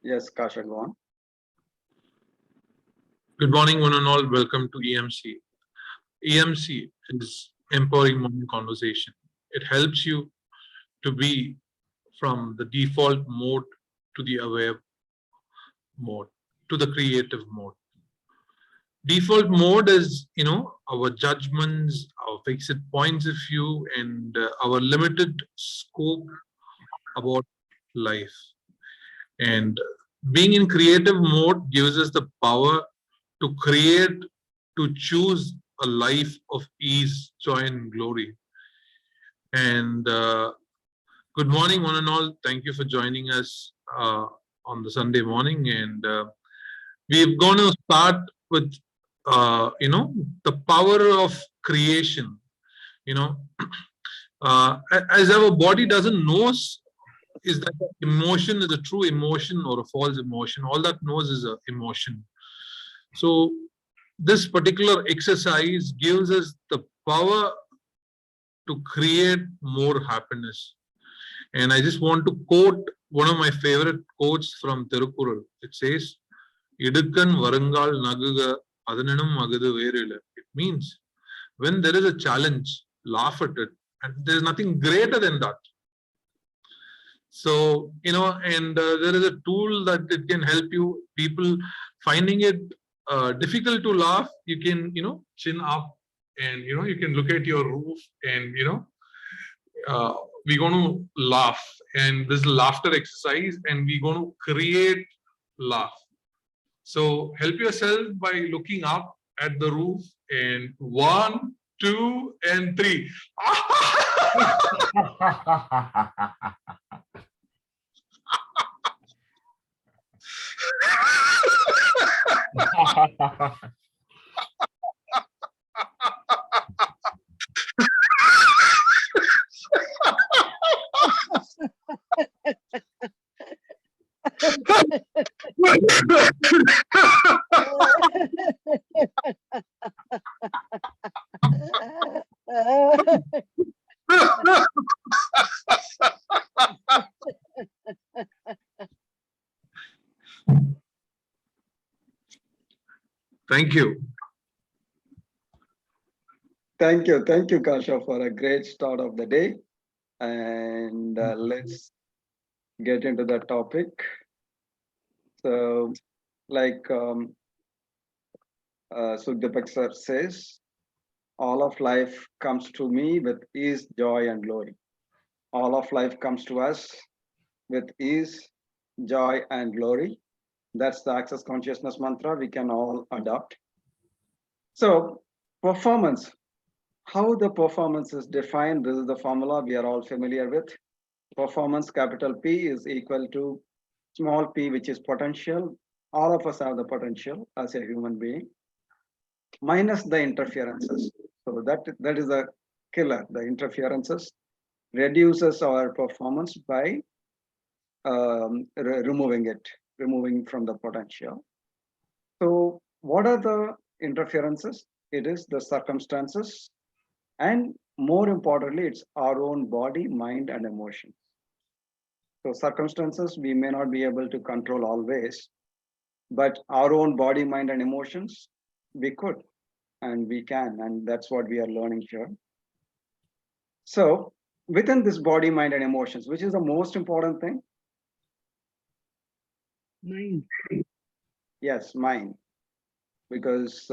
Yes, Kasha, go on. Good morning, one and all. Welcome to EMC. EMC is Empowering Morning Conversation. It helps you to be from the default mode to the aware mode to the creative mode. Default mode is, our judgments, our fixed points of view, and our limited scope about life. And being in creative mode gives us the power to create, to choose a life of ease, joy, and glory. And good morning, one and all. Thank you for joining us on the Sunday morning. And we're going to start with, the power of creation. As our body doesn't know is that emotion is a true emotion or a false emotion. All that knows is an emotion. So this particular exercise gives us the power to create more happiness. And I just want to quote one of my favorite quotes from Tirukkural. It says, Idukkan Varangal Naguga Adananam Agadu Verila. It means when there is a challenge, laugh at it. And there's nothing greater than that. So, and there is a tool that it can help you. People finding it difficult to laugh, you can, chin up and, you can look at your roof and, we're going to laugh. And this laughter exercise and we're going to create laugh. So help yourself by looking up at the roof and 1, 2, and 3. Thank you. Thank you, Kasha, for a great start of the day. And let's get into the topic. So, like Sukhdeepak sir says, all of life comes to me with ease, joy, and glory. All of life comes to us with ease, joy, and glory. That's the Access Consciousness mantra we can all adopt. So, performance. How the performance is defined, this is the formula we are all familiar with. Performance, capital P, is equal to small p, which is potential. All of us have the potential as a human being, minus the interferences. So that is a killer. The interferences reduces our performance by removing from the potential. So what are the interferences? It is the circumstances, and more importantly, it's our own body, mind, and emotions. So circumstances we may not be able to control always, but our own body, mind, and emotions, we could, and we can, and that's what we are learning here. So within this body, mind, and emotions, which is the most important thing? Mind. Yes, mind. Because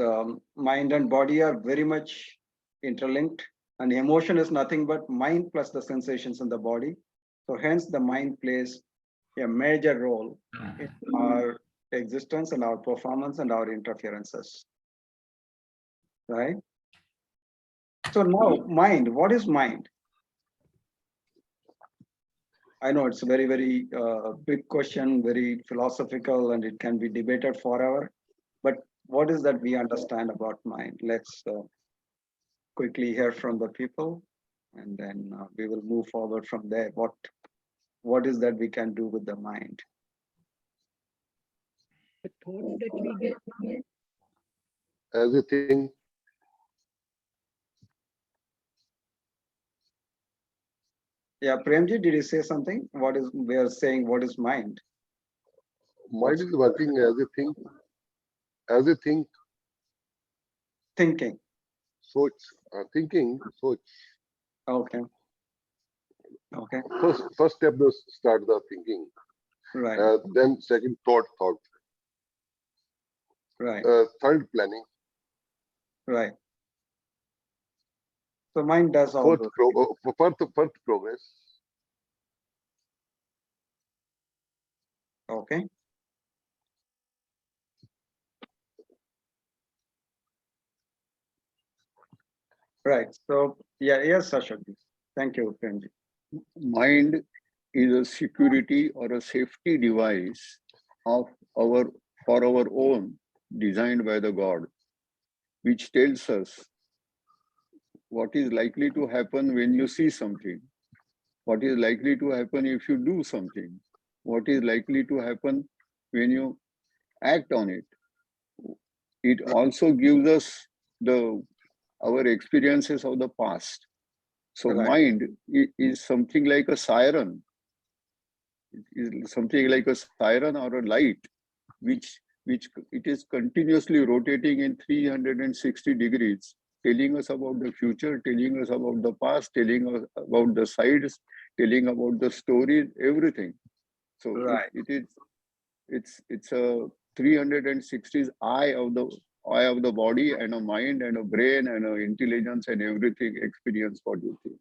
mind and body are very much interlinked, and emotion is nothing but mind plus the sensations in the body. So hence the mind plays a major role in our existence and our performance and our interferences, right? So now mind, what is mind? I know it's a very, very big question, very philosophical, and it can be debated forever. But what is that we understand about mind? Let's quickly hear from the people, and then we will move forward from there. What is that we can do with the mind? The thoughts that we get. Everything. Yeah, Premji, did you say something? We are saying what is mind? Mind is working as a think, Thinking. soch, thinking, soch. Okay. Okay. First step is start the thinking. Right. Then second thought. Right. Third planning. Right. So mind does all Fourth those. fourth progress. Okay. Right. So yeah, yes, Ashok. Thank you, Premji. Mind is a security or a safety device of our for our own, designed by the God, which tells us what is likely to happen when you see something, what is likely to happen if you do something, what is likely to happen when you act on it. It also gives us the our experiences of the past. So Right. mind is something like a siren. It is something like a siren or a light, which it is continuously rotating in 360 degrees, telling us about the future, telling us about the past, telling us about the sides, telling about the stories, everything. So Right. it's a 360 eye of the body and a mind and a brain and a intelligence and everything experience what you think.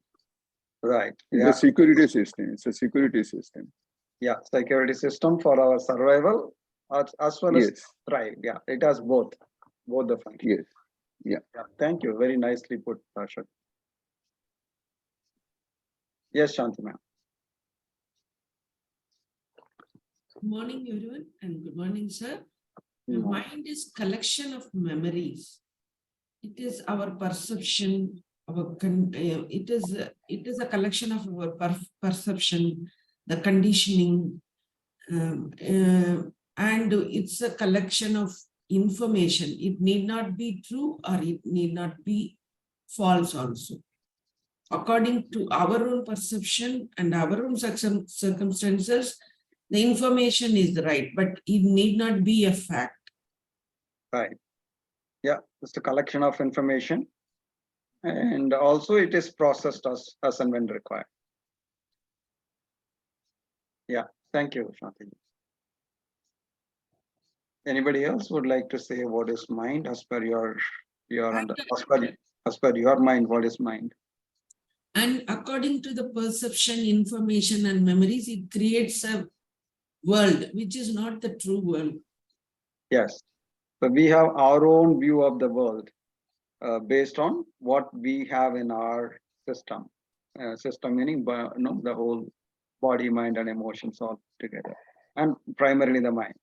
Right. It's Yeah. a security system. It's a security system. Yeah. Security system for our survival as well as Yes. thrive. Yeah. It has both the functions. Yes. Yeah. Thank you. Very nicely put, Ashok. Yes, Shanti ma'am. Good morning, everyone, and good morning, sir. The Mm. mind is collection of memories. It is our perception. It is a collection of our perception, the conditioning, and it's a collection of information. It need not be true or it need not be false also. According to our own perception and our own circumstances, the information is right, but it need not be a fact. Right. Yeah. It's a collection of information. And also it is processed as and when required. Yeah. Thank you, Shanti. Anybody else would like to say what is mind as per your as per your mind, what is mind? And according to the perception, information, and memories, it creates a world which is not the true world. Yes. So we have our own view of the world based on what we have in our system. System meaning the whole body, mind, and emotions all together, and primarily the mind.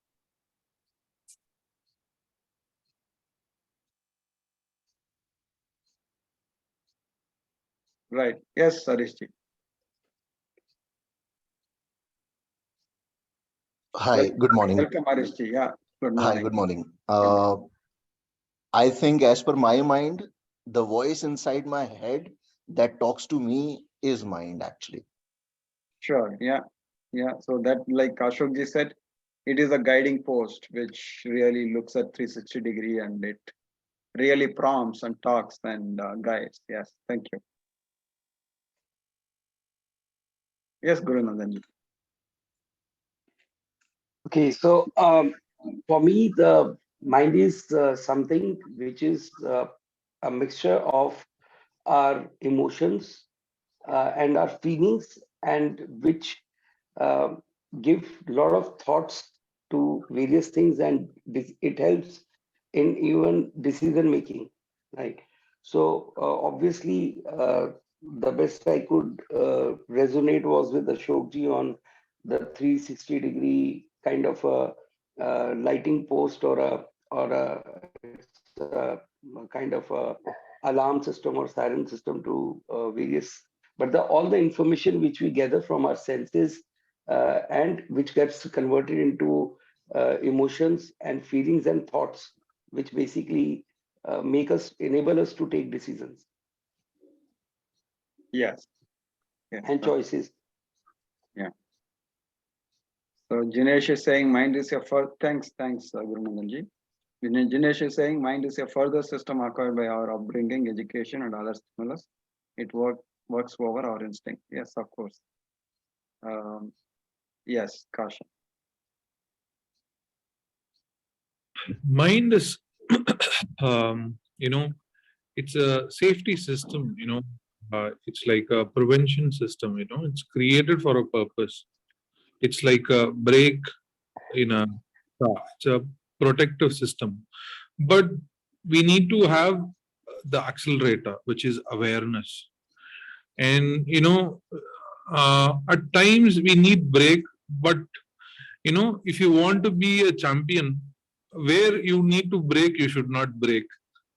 Right. Yes, Sarishji. Hi, good morning. Welcome, Arishji. Yeah. Good Hi, morning. good morning. I think as per my mind, the voice inside my head that talks to me is mind actually. Sure. Yeah. Yeah. So that, like Ashokji said, it is a guiding post which really looks at 360 degree and it really prompts and talks and guides. Yes. Thank you. Yes, Guru Nandanji. Okay, so for me, the mind is something which is a mixture of our emotions and our feelings, and which uh, give a lot of thoughts to various things, and it helps in even decision making, right? So obviously, the best I could resonate was with Ashokji on the 360 degree kind of a lighting post or a kind of a alarm system or siren system to various, but all the information which we gather from our senses and which gets converted into emotions and feelings and thoughts, which basically enable us to take decisions Yes. Yes. and choices. Yeah. So Jinesh is saying mind is a further, thanks, Guru Nandanji. Jinesh is saying mind is a further system acquired by our upbringing, education, and other stimulus. It works over our instinct. Yes, of course. Yes, Kasha. Mind is, it's a safety system, it's like a prevention system, it's created for a purpose. It's like a brake in a car. It's a protective system. But we need to have the accelerator, which is awareness. And, at times we need brake, but, if you want to be a champion, where you need to brake, you should not brake.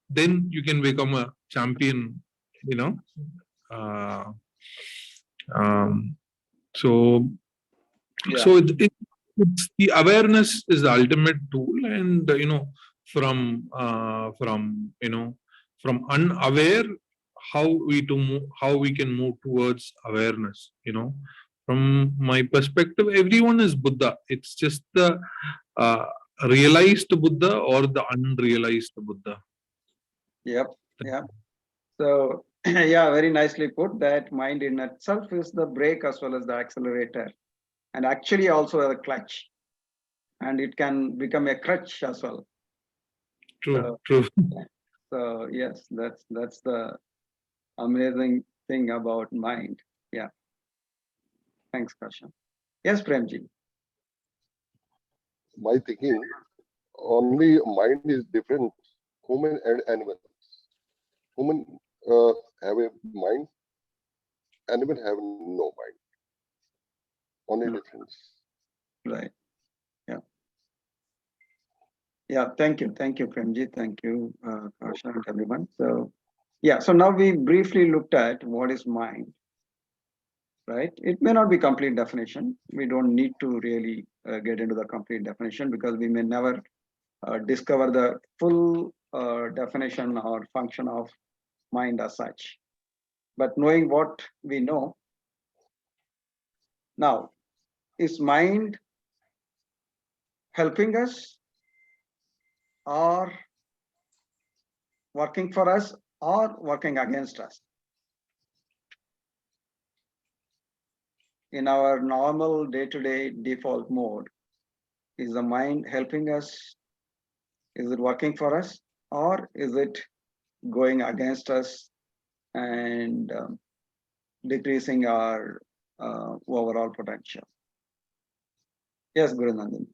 Then you can become a champion, you know. Uh, um, so Yeah. so it's the awareness is the ultimate tool, and from unaware, how we can move towards awareness. From my perspective, everyone is Buddha. It's just the realized Buddha or the unrealized Buddha. Yep. Yep. So yeah, very nicely put. That mind in itself is the brake as well as the accelerator, and actually also a clutch, and it can become a crutch as well. True. True. So yes, that's the amazing thing about mind. Yeah. Thanks, Kasha. Yes, Premji. My thinking, only mind is different, human and animal. Human have a mind, animal have no mind. Only No. difference. Right. Yeah. Yeah. Thank you, Premji. Thank you, Kasha, and everyone. So yeah. So now we briefly looked at what is mind. Right. It may not be complete definition. We don't need to really get into the complete definition because we may never discover the full definition or function of mind as such. But knowing what we know now, is mind helping us or working for us or working against us? In our normal day-to-day default mode, is the mind helping us? Is it working for us or is it going against us and decreasing our overall potential? Yes, Guru Nandan.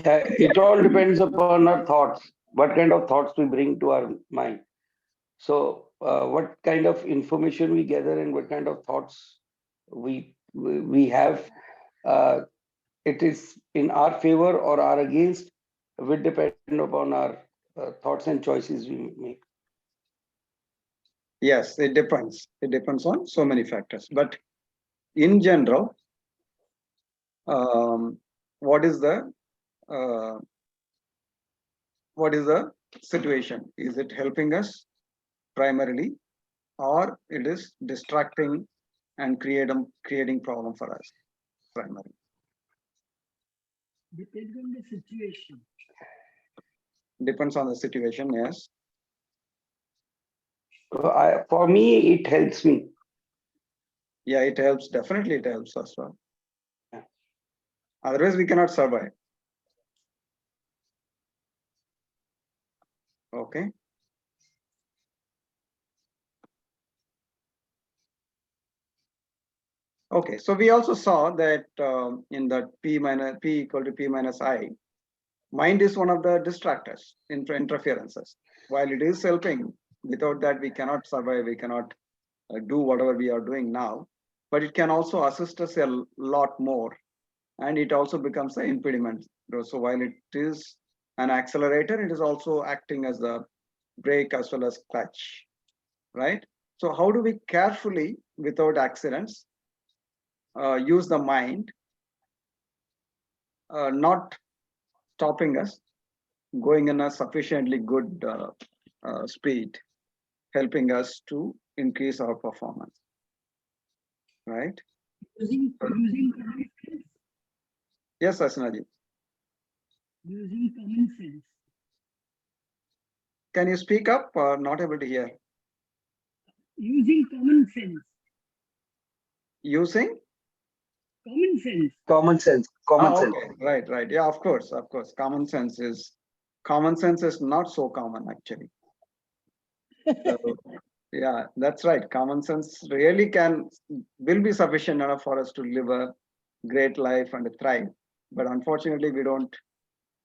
Yeah, it all depends upon our thoughts, what kind of thoughts we bring to our mind. So, what kind of information we gather and what kind of thoughts we have, it is in our favor or are against, will depend upon our thoughts and choices we make. Yes, it depends. It depends on so many factors. But in general, what is the situation? Is it helping us primarily, or it is distracting and creating problem for us primarily? Depends on the situation. Depends on the situation. Yes. For me, it helps me. Yeah, it helps. Definitely, it helps as well. Yeah. Otherwise, we cannot survive. Okay. Okay, so we also saw that in that P equal to P minus I, mind is one of the distractors, interferences. While it is helping, without that we cannot survive, we cannot do whatever we are doing now, but it can also assist us a lot more, and it also becomes an impediment. So while it is an accelerator, it is also acting as the brake as well as clutch, right? So how do we carefully, without accidents, use the mind, not stopping us, going in a sufficiently good speed, helping us to increase our performance, right? Using common sense. Yes, Asnaji. Using common sense. Can you speak up or not able to hear? Using common sense. Using? Common sense. Common sense. Common sense. Okay, right. Yeah, of course. Common sense is not so common actually. So, yeah, that's right. Common sense really will be sufficient enough for us to live a great life and thrive. But unfortunately, we don't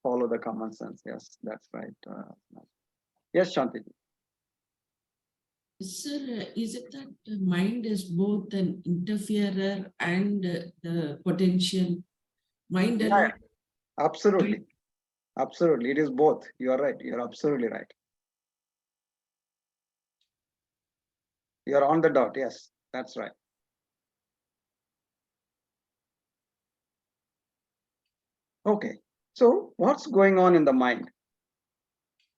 follow the common sense. Yes, that's right. Yes, Shanti. Sir, is it that the mind is both an interferer and the potential mind Yeah, alone? absolutely. Absolutely. It is both. You are right. You're absolutely right. You're on the dot. Yes, that's right. Okay. So what's going on in the mind?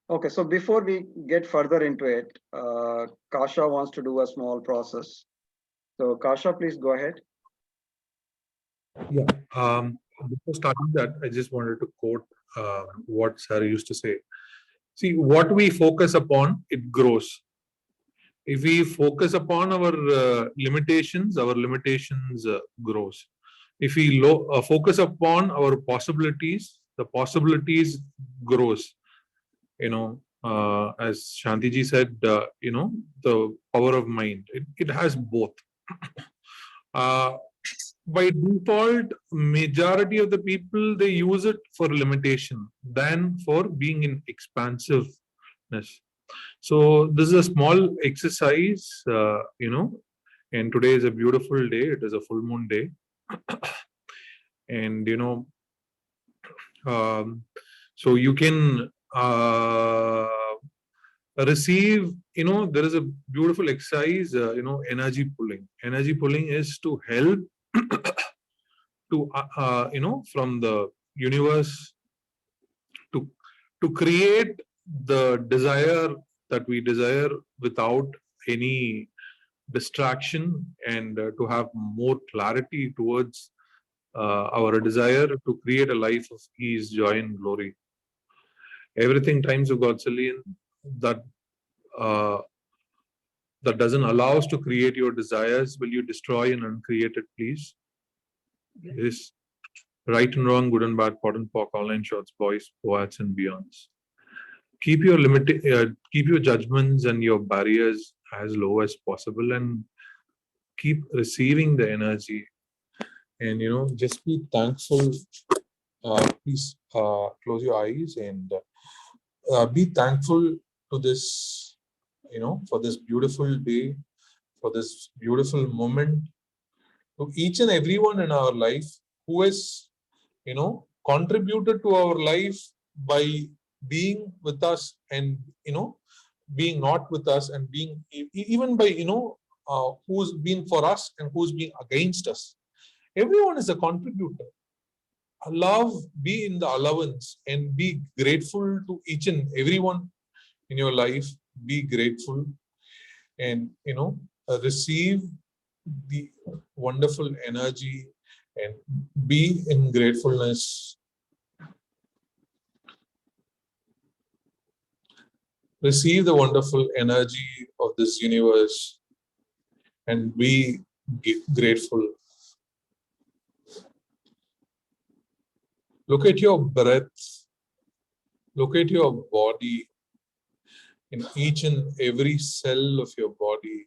Okay. So before we get further into it, Kasha wants to do a small process. So Kasha, please go ahead. Yeah. Before starting that, I just wanted to quote what Sarah used to say. See, what we focus upon, it grows. If we focus upon our limitations grows. If we focus upon our possibilities, the possibilities grows. As Shantiji said, the power of mind. It has both. By default, majority of the people, they use it for limitation than for being in expansiveness. So this is a small exercise, and today is a beautiful day. It is a full moon day. And, so you can receive, there is a beautiful exercise, energy pulling. Energy pulling is to help to, from the universe to create the desire that we desire without any distraction, and to have more clarity towards our desire to create a life of ease, joy, and glory. Everything times of Godzillion that that doesn't allow us to create your desires, will you destroy and uncreate it, please? Yes. Right and wrong, good and bad, pot and pock, online shots, boys, poets, and beyonds. Keep your judgments and your barriers as low as possible, and keep receiving the energy. And just be thankful. Please close your eyes and be thankful to this, for this beautiful day, for this beautiful moment, to each and everyone in our life who has, contributed to our life by being with us, and, being not with us, and being even by, who's been for us and who's been against us. Everyone is a contributor. Love, be in the allowance, and be grateful to each and everyone in your life. Be grateful, and receive the wonderful energy, and be in gratefulness. Receive the wonderful energy of this universe and be grateful. Look at your breath. Look at your body, in each and every cell of your body.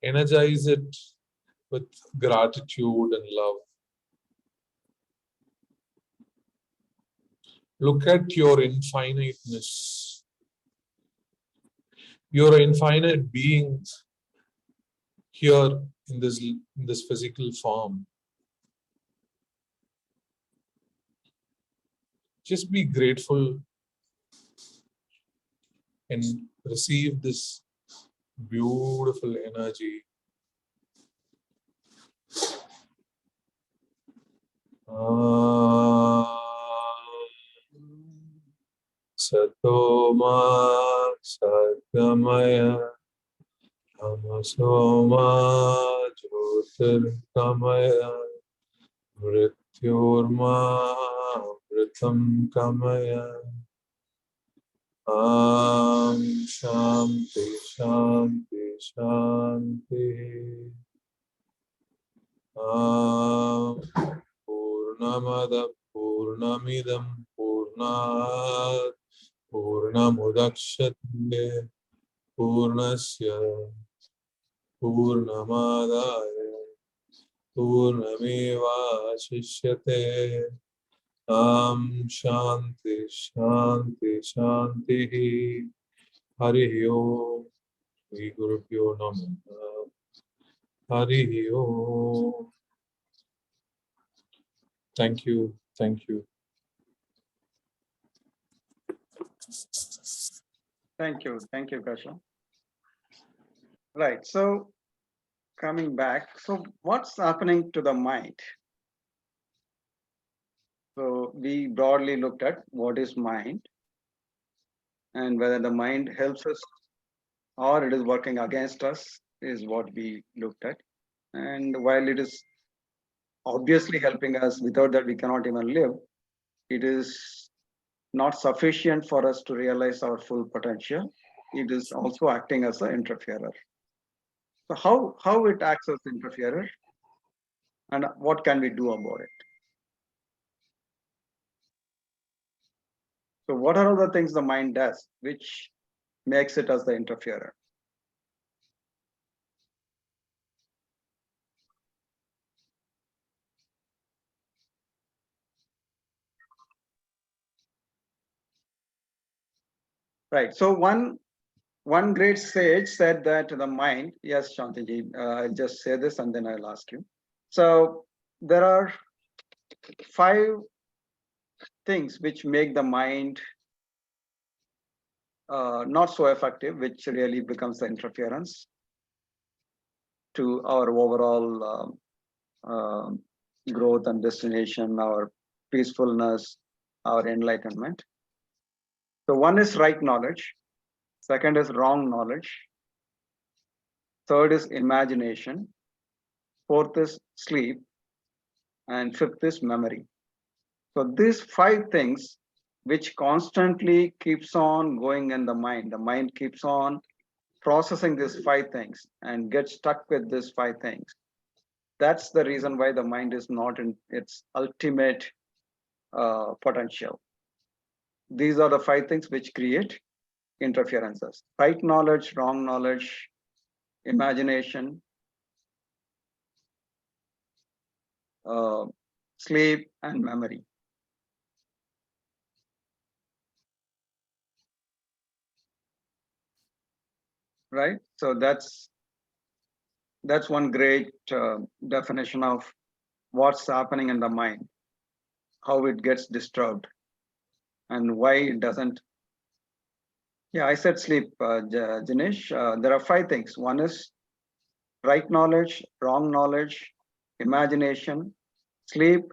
Energize it with gratitude and love. Look at your infiniteness. You're an infinite being here in this physical form. Just be grateful and receive this beautiful energy. Satoma Satgamaya Tamasoma Jyotirgamaya Mritam Kamaya. Shanti, Shanti, Shanti. Purnamada Purnamidam Purnat Purnamudakshate Purnasya Purnamadaya Purnameva Shishyate Shanti Shanti Shanti Hari Om Shri Guru Pyo Namaha Hari Om. Thank you. Thank you. Thank you. Thank you, Kasha. Right. So coming back, so what's happening to the mind? So we broadly looked at what is mind and whether the mind helps us or it is working against us is what we looked at. And while it is obviously helping us, without that we cannot even live, it is not sufficient for us to realize our full potential. It is also acting as an interferer. So how it acts as interferer and what can we do about it? So what are all the things the mind does which makes it as the interferer? Right. So one great sage said that the mind, yes, Shantiji, I'll just say this and then I'll ask you. So there are 5 things which make the mind not so effective, which really becomes the interference to our overall growth and destination, our peacefulness, our enlightenment. So one is right knowledge, second is wrong knowledge, third is imagination, fourth is sleep, and fifth is memory. So these 5 things which constantly keeps on going in the mind keeps on processing these 5 things and gets stuck with these 5 things. That's the reason why the mind is not in its ultimate potential. These are the 5 things which create interferences: right knowledge, wrong knowledge, imagination, sleep, and memory. Right? So that's one great definition of what's happening in the mind, how it gets disturbed, and why it doesn't. Yeah, I said sleep, Jinesh. There are 5 things. One is right knowledge, wrong knowledge, imagination, sleep,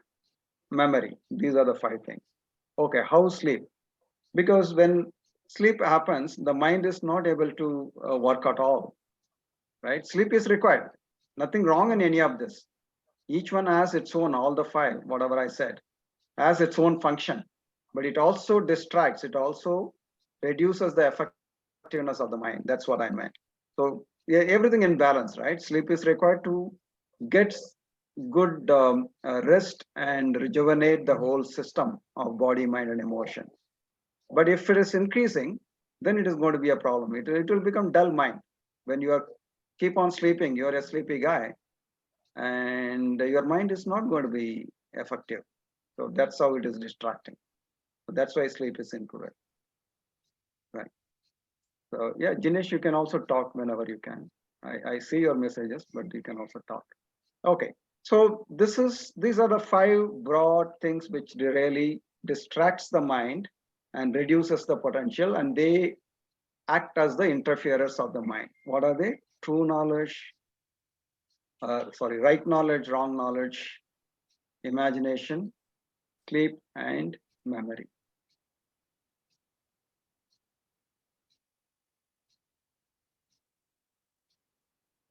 memory. These are the 5 things. Okay, how sleep? Because when sleep happens, the mind is not able to work at all, right? Sleep is required. Nothing wrong in any of this. Each one has its own, all the 5, whatever I said, has its own function, but it also distracts, it also reduces the effectiveness of the mind. That's what I meant. So yeah, everything in balance, right? Sleep is required to get good rest and rejuvenate the whole system of body, mind, and emotion. But if it is increasing, then it is going to be a problem. It will become dull mind. When you are keep on sleeping, you are a sleepy guy, and your mind is not going to be effective. So that's how it is distracting. So that's why sleep is incorrect. Right. So yeah, Jinesh, you can also talk whenever you can. I see your messages, but you can also talk. Okay. So these are the 5 broad things which really distracts the mind and reduces the potential, and they act as the interferers of the mind. What are they? True knowledge, right knowledge, wrong knowledge, imagination, sleep, and memory.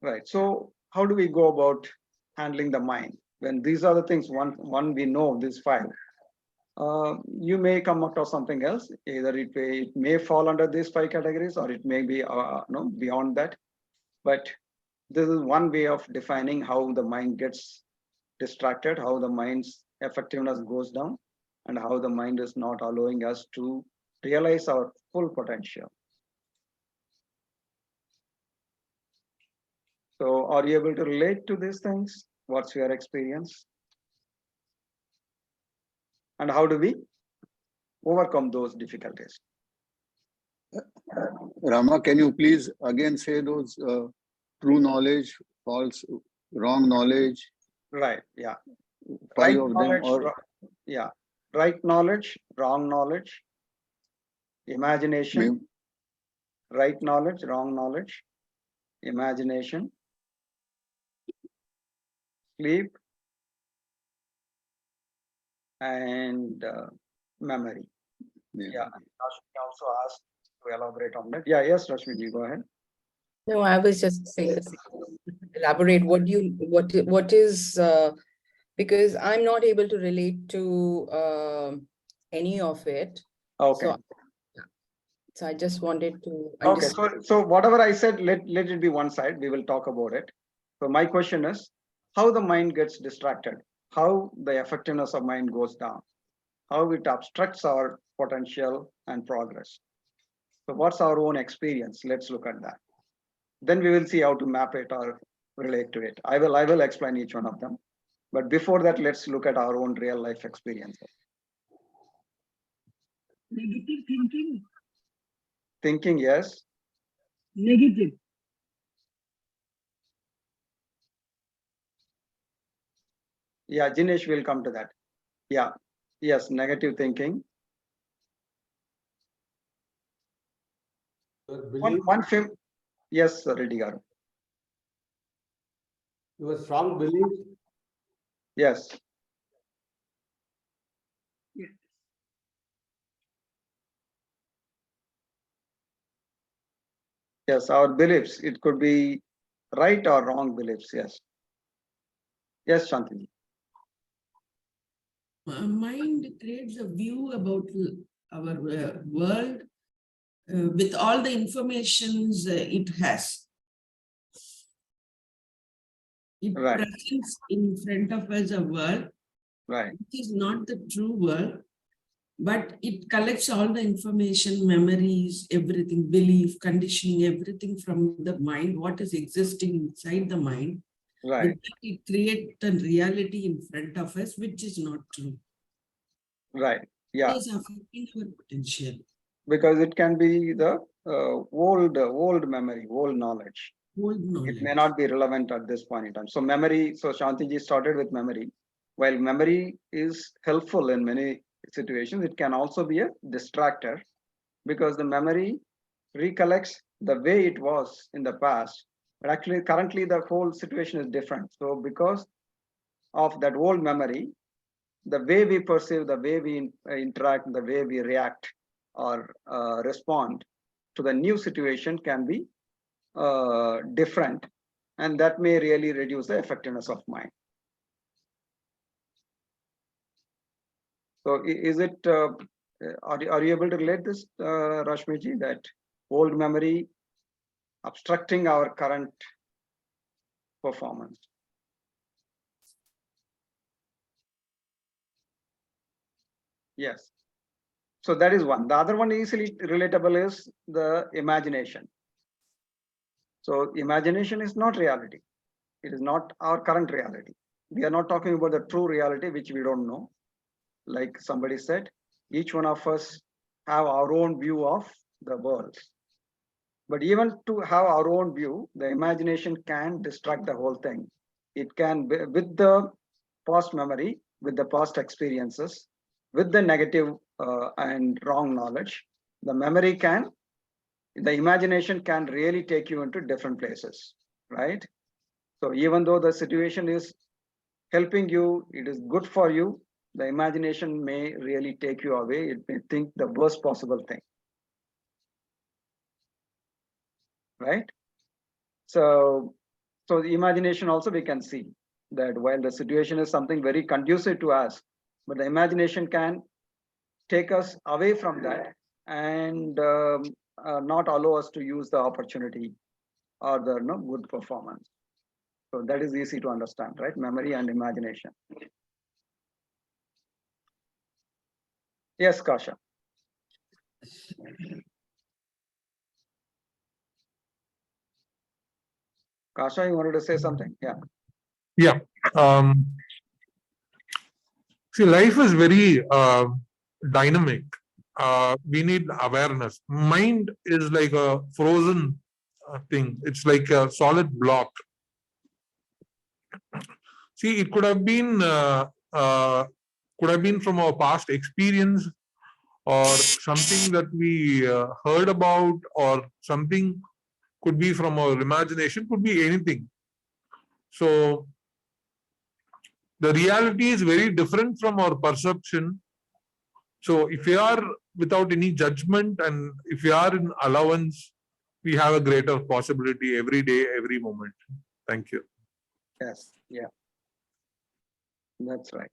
Right. So how do we go about handling the mind? when these are the things, one we know these five, you may come across something else. Either it may fall under these five categories, or it may be no, beyond that. But this is one way of defining how the mind gets distracted, how the mind's effectiveness goes down, and how the mind is not allowing us to realize our full potential. So are you able to relate to these things? What's your experience? And how do we overcome those difficulties? Rama, can you please again say those true knowledge, false, wrong knowledge, Right, yeah. five Right of them, knowledge, or yeah. Right knowledge, wrong knowledge, imagination, right knowledge, wrong knowledge, imagination, sleep, and memory. Yeah, Rashmi also asked to elaborate on that. Yeah, yes, Rashmi, you go ahead. No, I was just saying, elaborate what is, because I'm not able to relate to any of it. Okay. So I just wanted to Okay, understand. so whatever I said, let it be one side. We will talk about it. So my question is, how the mind gets distracted, how the effectiveness of mind goes down, how it obstructs our potential and progress. So what's our own experience? Let's look at that. Then we will see how to map it or relate to it. I will explain each one of them. But before that, let's look at our own real life experiences. Negative thinking. Thinking, yes. Negative. Yeah, Jinesh will come to that. Yeah, yes, negative thinking. One film. Yes, Reddy Garu. Your strong belief. Yes. Yes. Yes, our beliefs. It could be right or wrong beliefs. Yes. Yes, Shantini. Mind creates a view about our world with all the informations it has. It Right. presents in front of us a world Right. which is not the true world, but it collects all the information, memories, everything, belief, conditioning, everything from the mind, what is existing inside the mind. Right. With that, it creates a reality in front of us, which is not true. Right. Yeah. It is affecting our potential. Because it can be the old memory, old knowledge. Old knowledge. It may not be relevant at this point in time. So memory, so Shantiji started with memory. While memory is helpful in many situations, it can also be a distractor, because the memory recollects the way it was in the past. But actually, currently, the whole situation is different. So because of that old memory, the way we perceive, the way we interact, the way we react or respond to the new situation can be different, and that may really reduce the effectiveness of mind. So is it, are you able to relate this, Rashmiji, that old memory obstructing our current performance? Yes. So that is one. The other one easily relatable is the imagination. So imagination is not reality. It is not our current reality. We are not talking about the true reality, which we don't know. Like somebody said, each one of us have our own view of the world. But even to have our own view, the imagination can distract the whole thing. It can, with the past memory, with the past experiences, with the negative and wrong knowledge, the imagination can really take you into different places, right? So even though the situation is helping you, it is good for you, the imagination may really take you away. It may think the worst possible thing, right? So the imagination also we can see. that while the situation is something very conducive to us, but the imagination can take us away from that and not allow us to use the opportunity or the good performance. So that is easy to understand, right? Memory and imagination. Yes, Kasha. Kasha, you wanted to say something? Yeah. Yeah. See, life is very dynamic. We need awareness. Mind is like a frozen thing. It's like a solid block. See, it could have been from our past experience or something that we heard about, or something could be from our imagination, could be anything. So the reality is very different from our perception. So if we are without any judgment and if we are in allowance, we have a greater possibility every day, every moment. Thank you. Yes. Yeah. That's right.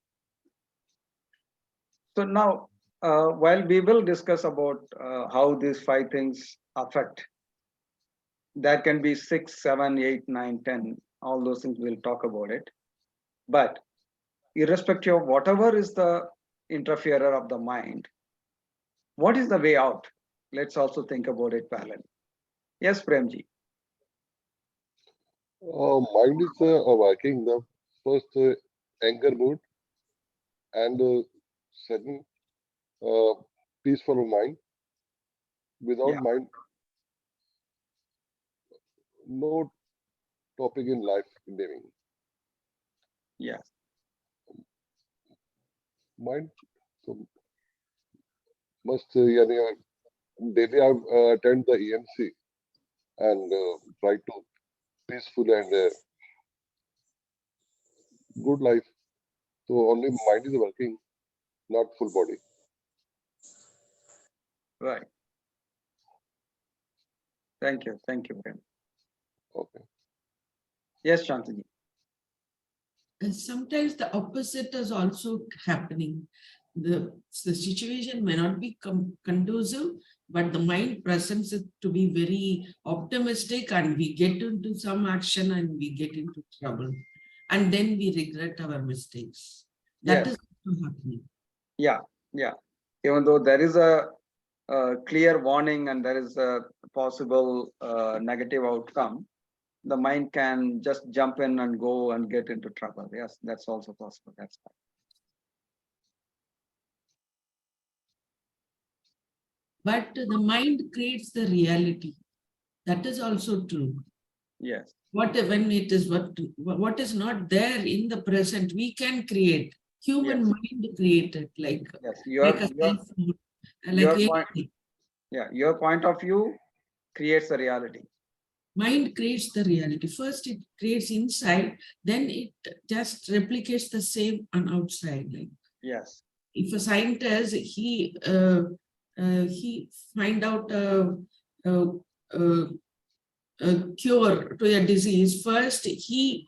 So now, while we will discuss about how these 5 things affect, that can be 6, 7, 8, 9, 10, all those things, we'll talk about it. But irrespective of whatever is the interferer of the mind, what is the way out? Let's also think about it parallel. Yes, Premji. Mind is working the first anger mood, and second peaceful mind. Without Yeah. mind, no topic in life living. Yes. Mind so must daily I attend the EMC and try to peaceful and good life. So only mind is working, not full body. Right. Thank you. Thank you, Prem. Okay. Yes, Shantini. And sometimes the opposite is also happening. The situation may not be conducive, but the mind presents it to be very optimistic, and we get into some action and we get into trouble. And then we regret our mistakes. That Yes. is also happening. Yeah. Yeah. Even though there is a clear warning and there is a possible negative outcome, the mind can just jump in and go and get into trouble. Yes, that's also possible. That's fine. But the mind creates the reality. That is also true. Yes. When it is what is not there in the present, we can create. Human Yes. mind created, like Yes. like a cell phone, like your anything. point, yeah, your point of view creates a reality. Mind creates the reality. First, it creates inside, then it just replicates the same on outside. Like Yes. if a scientist he find out a cure to a disease, first he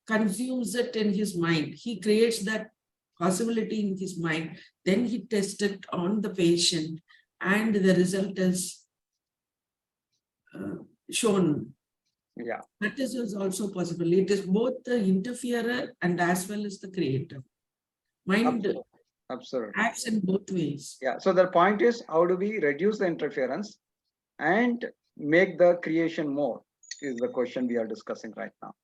consumes it in his mind. He creates that possibility in his mind. Then he tests it on the patient, and the result is shown. Yeah. That is also possible. It is both the interferer and as well as the creator. Mind Absolutely. acts in both ways. Yeah. So the point is, how do we reduce the interference and make the creation more is the question we are discussing right now.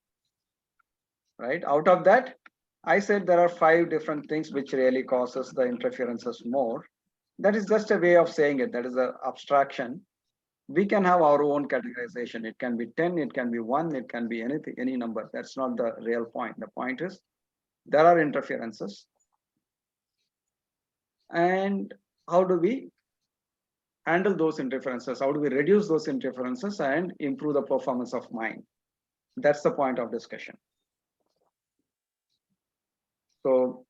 Right. Out of that, I said there are 5 different things which really causes the interferences more. That is just a way of saying it. That is an abstraction. We can have our own categorization. It can be 10, it can be 1, it can be anything, any number. That's not the real point. The point is there are interferences. And how do we handle those interferences? How do we reduce those interferences and improve the performance of mind? That's the point of discussion. So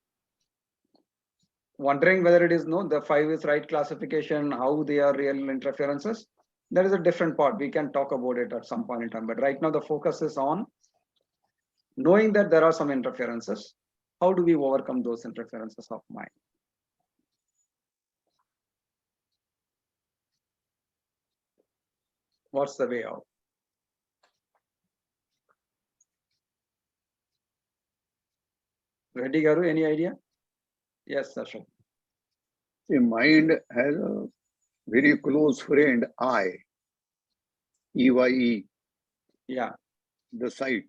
wondering whether it is the 5 is right classification, how they are real interferences, that is a different part. We can talk about it at some point in time. But right now the focus is on knowing that there are some interferences, how do we overcome those interferences of mind? What's the way out? Reddy Garu, any idea? Yes, Ashok. The mind has a very close friend, I, EYE, Yeah, the sight.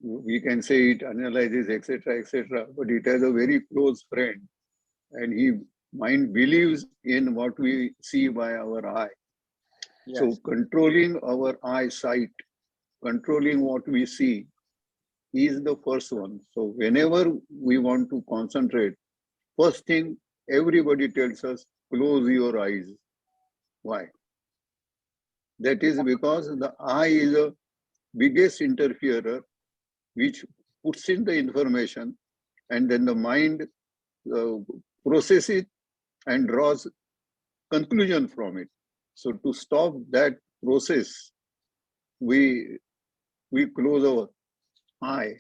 We can say it analyzes, etc., but it has a very close friend, and mind believes in what we see by our eye. yes, So controlling our eyesight, controlling what we see, is the first one. So whenever we want to concentrate, first thing everybody tells us, close your eyes. Why? That is because the eye is the biggest interferer which puts in the information, and then the mind processes it and draws conclusion from it. So to stop that process, we close our eye.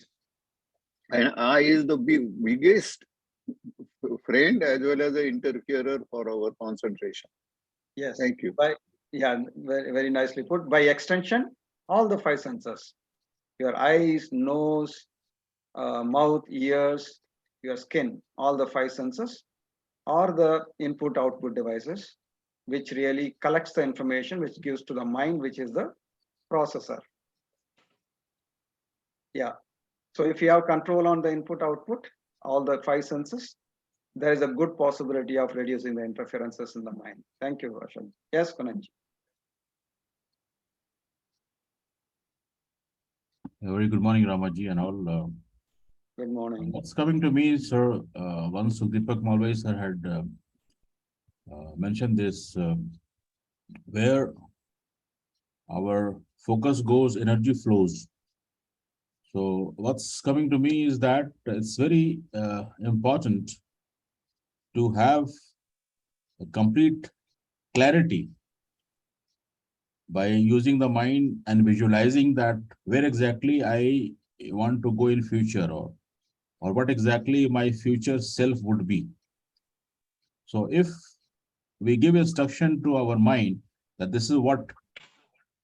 And eye is the biggest friend as well as an interferer for our concentration. yes. Thank you. Yeah, very, very nicely put. By extension, all the five senses, your eyes, nose, mouth, ears, your skin, all the five senses are the input output devices, which really collects the information, which gives to the mind, which is the processor. Yeah. So if you have control on the input output, all the five senses, there is a good possibility of reducing the interferences in the mind. Thank you, Ashok. Yes, Kunanji. Very good morning, Ramaji, and all. Good morning. What's coming to me, sir, once Deepak Malvai sir had mentioned this, where our focus goes, energy flows. So what's coming to me is that it's very important to have a complete clarity by using the mind and visualizing that where exactly I want to go in future, or what exactly my future self would be. So if we give instruction to our mind that this is what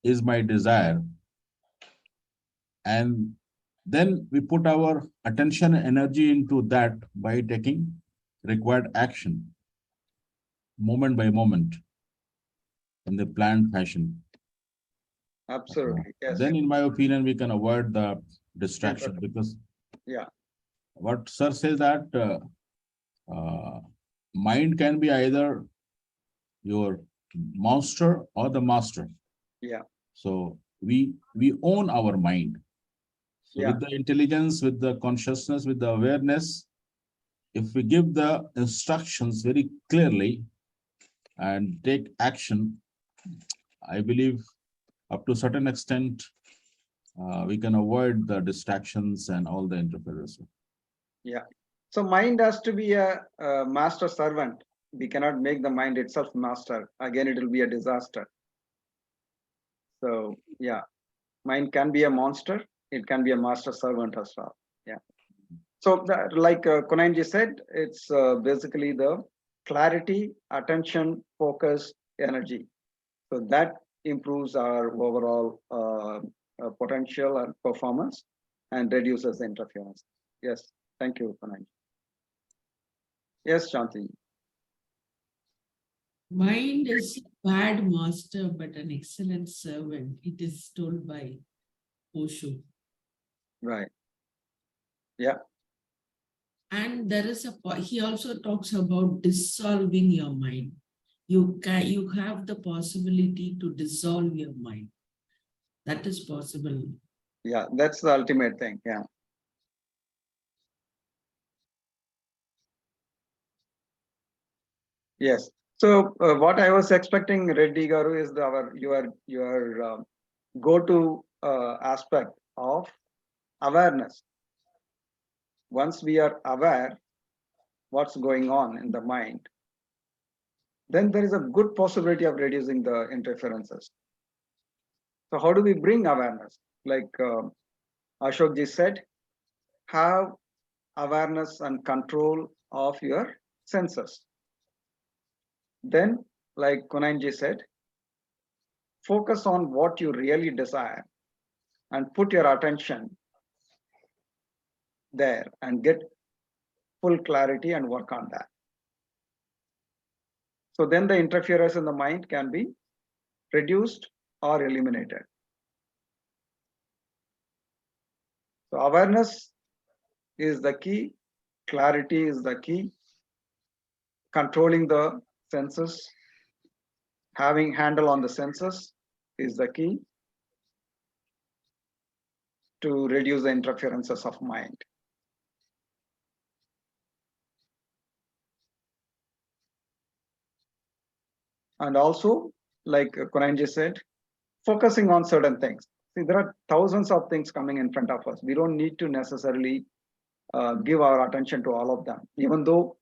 is my desire, and then we put our attention and energy into that by taking required action, moment by moment, in the planned fashion. Absolutely. Yes. Then, in my opinion, we can avoid the distraction, because Yeah. what sir says that mind can be either your monster or the master. Yeah. So we own our mind. So Yeah. with the intelligence, with the consciousness, with the awareness, if we give the instructions very clearly and take action, I believe up to a certain extent, we can avoid the distractions and all the interference. Yeah. So mind has to be a master servant. We cannot make the mind itself master. Again, it will be a disaster. So yeah, mind can be a monster. It can be a master servant as well. Yeah. So like Kunanji said, it's basically the clarity, attention, focus, energy. So that improves our overall potential and performance and reduces the interference. Yes. Thank you, Kunanji. Yes, Shanti. Mind is a bad master, but an excellent servant. It is told by Osho. Right. Yeah. And there is he also talks about dissolving your mind. You have the possibility to dissolve your mind. That is possible. Yeah, that's the ultimate thing. Yeah. Yes. So what I was expecting, Reddy Garu, is your go-to aspect of awareness. Once we are aware what's going on in the mind, then there is a good possibility of reducing the interferences. So how do we bring awareness? like Ashok ji said, have awareness and control of your senses. Then, like Kunan ji said, focus on what you really desire and put your attention there and get full clarity and work on that. So then the interference in the mind can be reduced or eliminated. So awareness is the key, clarity is the key, controlling the senses, having handle on the senses is the key to reduce the interferences of mind. And also, like Kunanji said, focusing on certain things. See, there are thousands of things coming in front of us. We don't need to necessarily give our attention to all of them, even though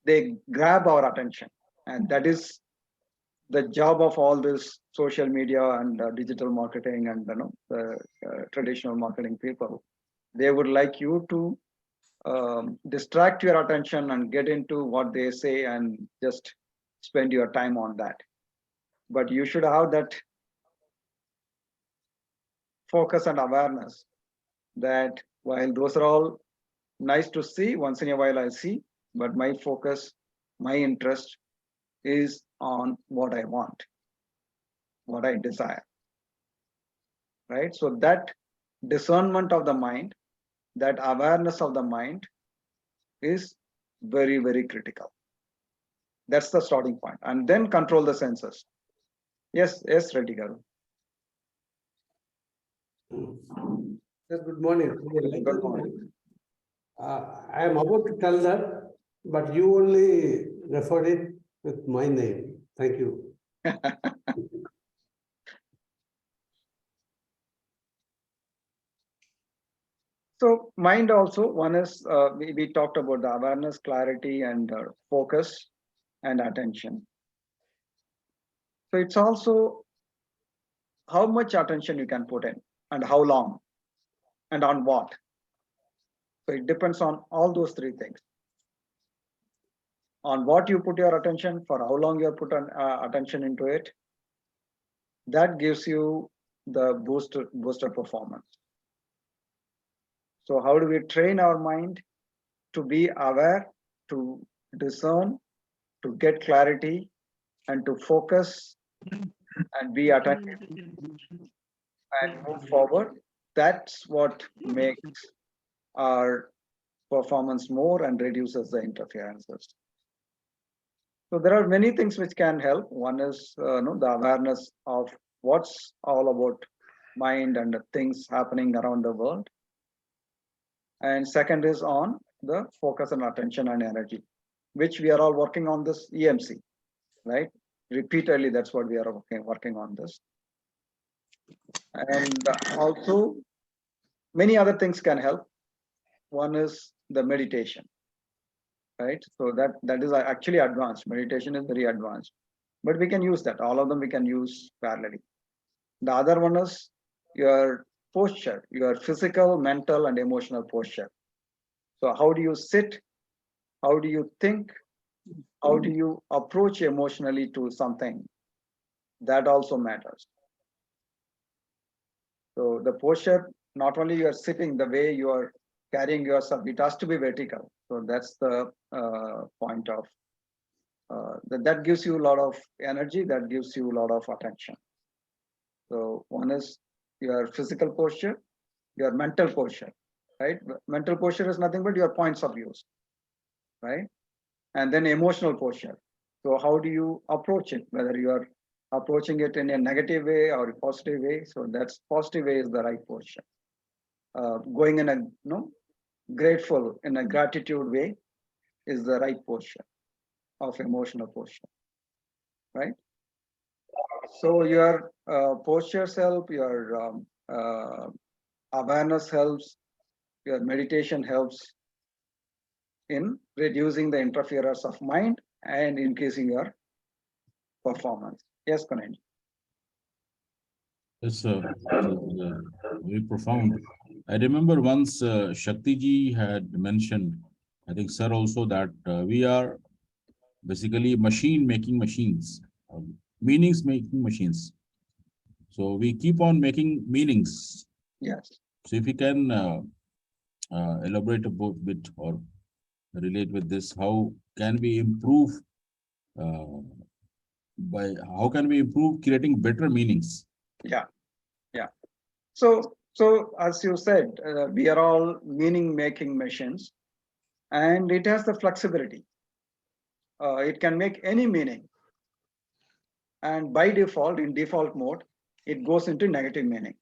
they grab our attention. And that is the job of all this social media and digital marketing and the traditional marketing people. They would like you to distract your attention and get into what they say and just spend your time on that. But you should have that focus and awareness that while those are all nice to see, once in a while I see, but my focus, my interest is on what I want, what I desire, right? So that discernment of the mind, that awareness of the mind is very, very critical. That's the starting point. And then control the senses. Yes, Reddy Garu. Yes, good morning. Good morning. I am about to tell that, but you only referred it with my name. Thank you. So mind also, one is, we talked about the awareness, clarity, and focus and attention. So it's also how much attention you can put in and how long and on what. So it depends on all those three things. On what you put your attention, for how long you put attention into it, that gives you the booster performance. So how do we train our mind to be aware, to discern, to get clarity, and to focus and be attentive and move forward? That's what makes our performance more and reduces the interferences. So there are many things which can help. One is the awareness of what's all about mind and the things happening around the world. And second is on the focus and attention and energy, which we are all working on this EMC, right? Repeatedly, that's what we are working on this. And also many other things can help. One is the meditation, right? So that is actually advanced. Meditation is very advanced, but we can use that. All of them we can use parallelly. The other one is your posture, your physical, mental, and emotional posture. So how do you sit? How do you think? How do you approach emotionally to something? That also matters. So the posture, not only you are sitting, the way you are carrying yourself, it has to be vertical. So that's the point of that gives you a lot of energy, that gives you a lot of attention. So one is your physical posture, your mental posture, right? Mental posture is nothing but your points of views, right? And then emotional posture. So how do you approach it? Whether you are approaching it in a negative way or a positive way. So that's positive way is the right posture. Going in a grateful, in a gratitude way is the right posture of emotional posture, right? So your postures help, your awareness helps, your meditation helps in reducing the interference of mind and increasing your performance. Yes, Kunal. It's very profound. I remember once Shakti ji had mentioned, I think sir also, that we are basically machine making machines, meanings making machines. So we keep on making meanings. Yes. So if you can elaborate a bit or relate with this, how can we improve uh, how can we improve creating better meanings? Yeah. Yeah. So as you said, we are all meaning-making machines, and it has the flexibility. It can make any meaning, and by default, in default mode, it goes into negative meaning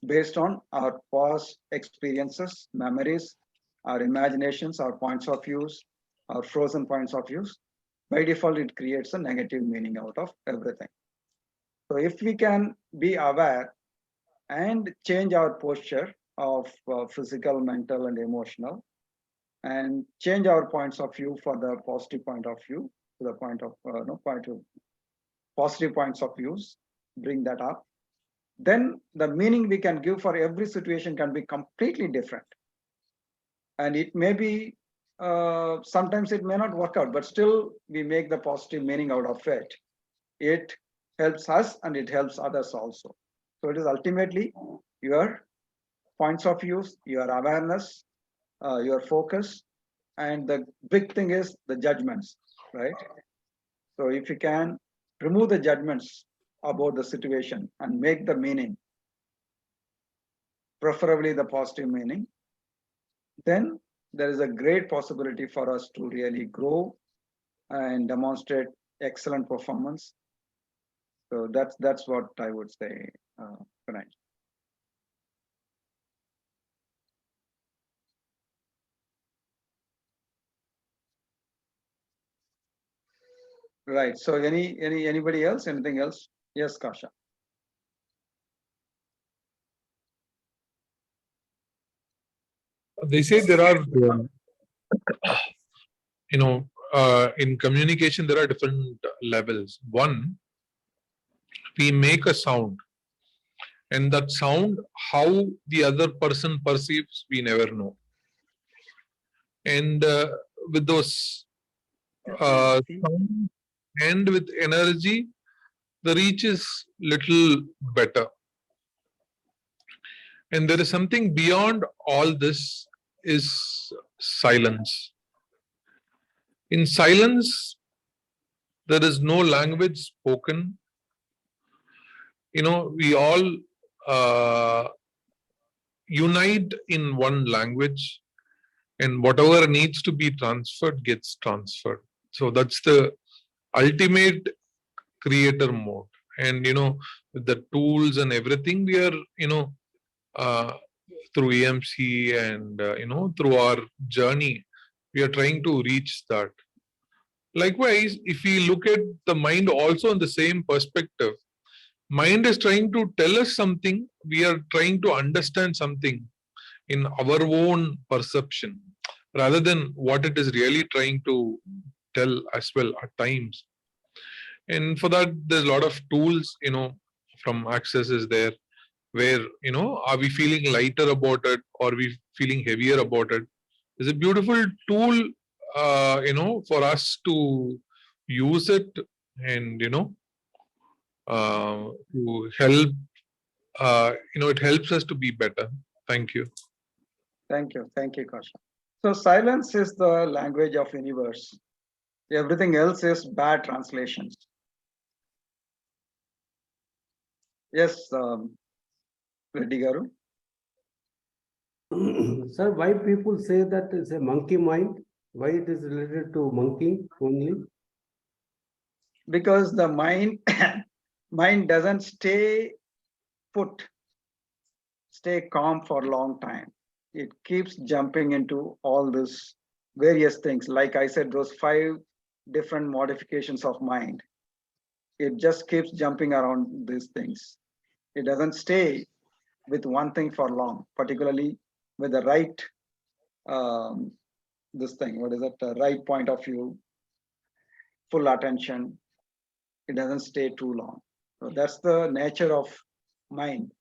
based on our past experiences, memories, our imaginations, our points of views, our frozen points of views. By default, it creates a negative meaning out of everything. So if we can be aware and change our posture of physical, mental, and emotional, and change our points of view for the positive point of view to the point of positive points of views, bring that up, then the meaning we can give for every situation can be completely different. And it may be, sometimes it may not work out, but still we make the positive meaning out of it. It helps us and it helps others also. So it is ultimately your points of views, your awareness, your focus, and the big thing is the judgments, right? So if you can remove the judgments about the situation and make the meaning, preferably the positive meaning, then there is a great possibility for us to really grow and demonstrate excellent performance. So that's what I would say, Vinay. Right. So anybody else? Anything else? Yes, Kasha. They say there are, in communication, there are different levels. One, we make a sound, and that sound, how the other person perceives, we never know. And with those sound and with energy, the reach is little better. And there is something beyond all this is silence. In silence, there is no language spoken. We all unite in one language, and whatever needs to be transferred gets transferred. So that's the ultimate creator mode. And with the tools and everything, we are through EMC and through our journey, we are trying to reach that. Likewise, if we look at the mind also in the same perspective, mind is trying to tell us something, we are trying to understand something in our own perception rather than what it is really trying to tell as well at times. And for that, there's a lot of tools, from Access is there, where, are we feeling lighter about it or are we feeling heavier about it? It's a beautiful tool, for us to use it and, to help, it helps us to be better. Thank you. Thank you. Thank you, Kasha. So silence is the language of universe. Everything else is bad translations. Yes, Reddy Garu. Sir, why people say that it's a monkey mind? Why it is related to monkey only? Because the mind doesn't stay put, stay calm for a long time. It keeps jumping into all this various things. Like I said, those 5 different modifications of mind. It just keeps jumping around these things. It doesn't stay with one thing for long, particularly with the right, this thing, what is it, the right point of view, full attention. It doesn't stay too long. So that's the nature of mind.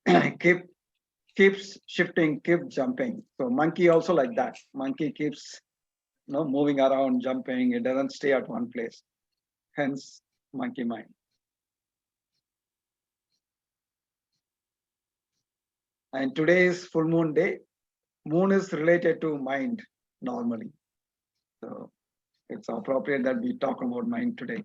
Keeps shifting, keep jumping. So monkey also like that. Monkey keeps moving around, jumping. It doesn't stay at one place. Hence, monkey mind. And today is full moon day. Moon is related to mind normally. So it's appropriate that we talk about mind today.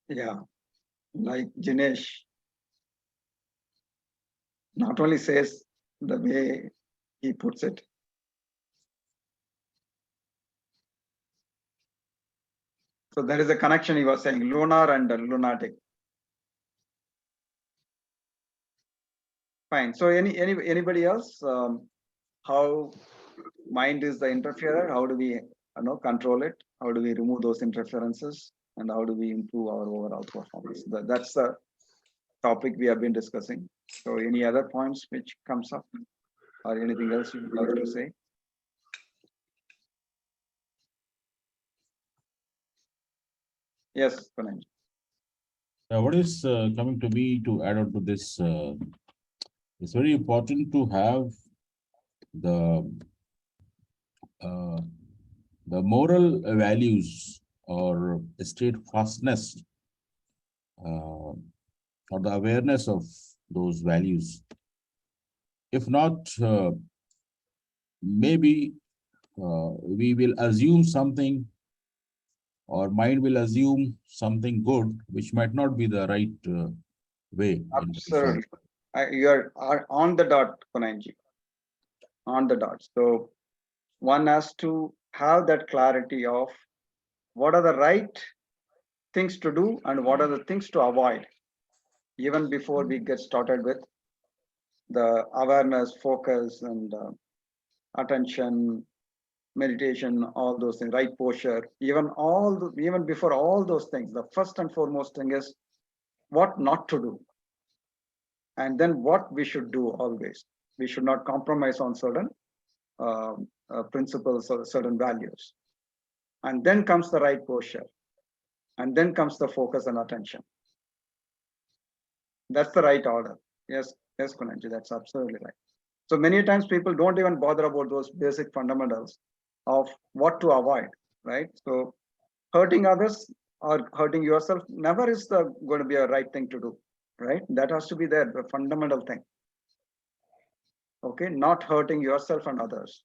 Yeah, like Jinesh not only says the way he puts it. So there is a connection he was saying, lunar and lunatic. Fine. So anybody else? How mind is the interferer? How do we control it? How do we remove those interferences? And how do we improve our overall performance? That's the topic we have been discussing. So any other points which comes up or anything else you would like to say? Yes, Kunal. What is coming to me to add on to this? It's very important to have the uh, the moral values or steadfastness or the awareness of those values. If not, maybe we will assume something, or mind will assume something good, which might not be the right way. Absolutely. You are on the dot, Kunanji. On the dot. So one has to have that clarity of what are the right things to do and what are the things to avoid, even before we get started with the awareness, focus, and attention, meditation, all those things, right posture, even before all those things, the first and foremost thing is what not to do, and then what we should do always. We should not compromise on certain principles or certain values. And then comes the right posture, and then comes the focus and attention. That's the right order. Yes, Kunanji, that's absolutely right. So many times people don't even bother about those basic fundamentals of what to avoid, right? So hurting others or hurting yourself never is going to be a right thing to do, right? That has to be there, the fundamental thing. Okay, not hurting yourself and others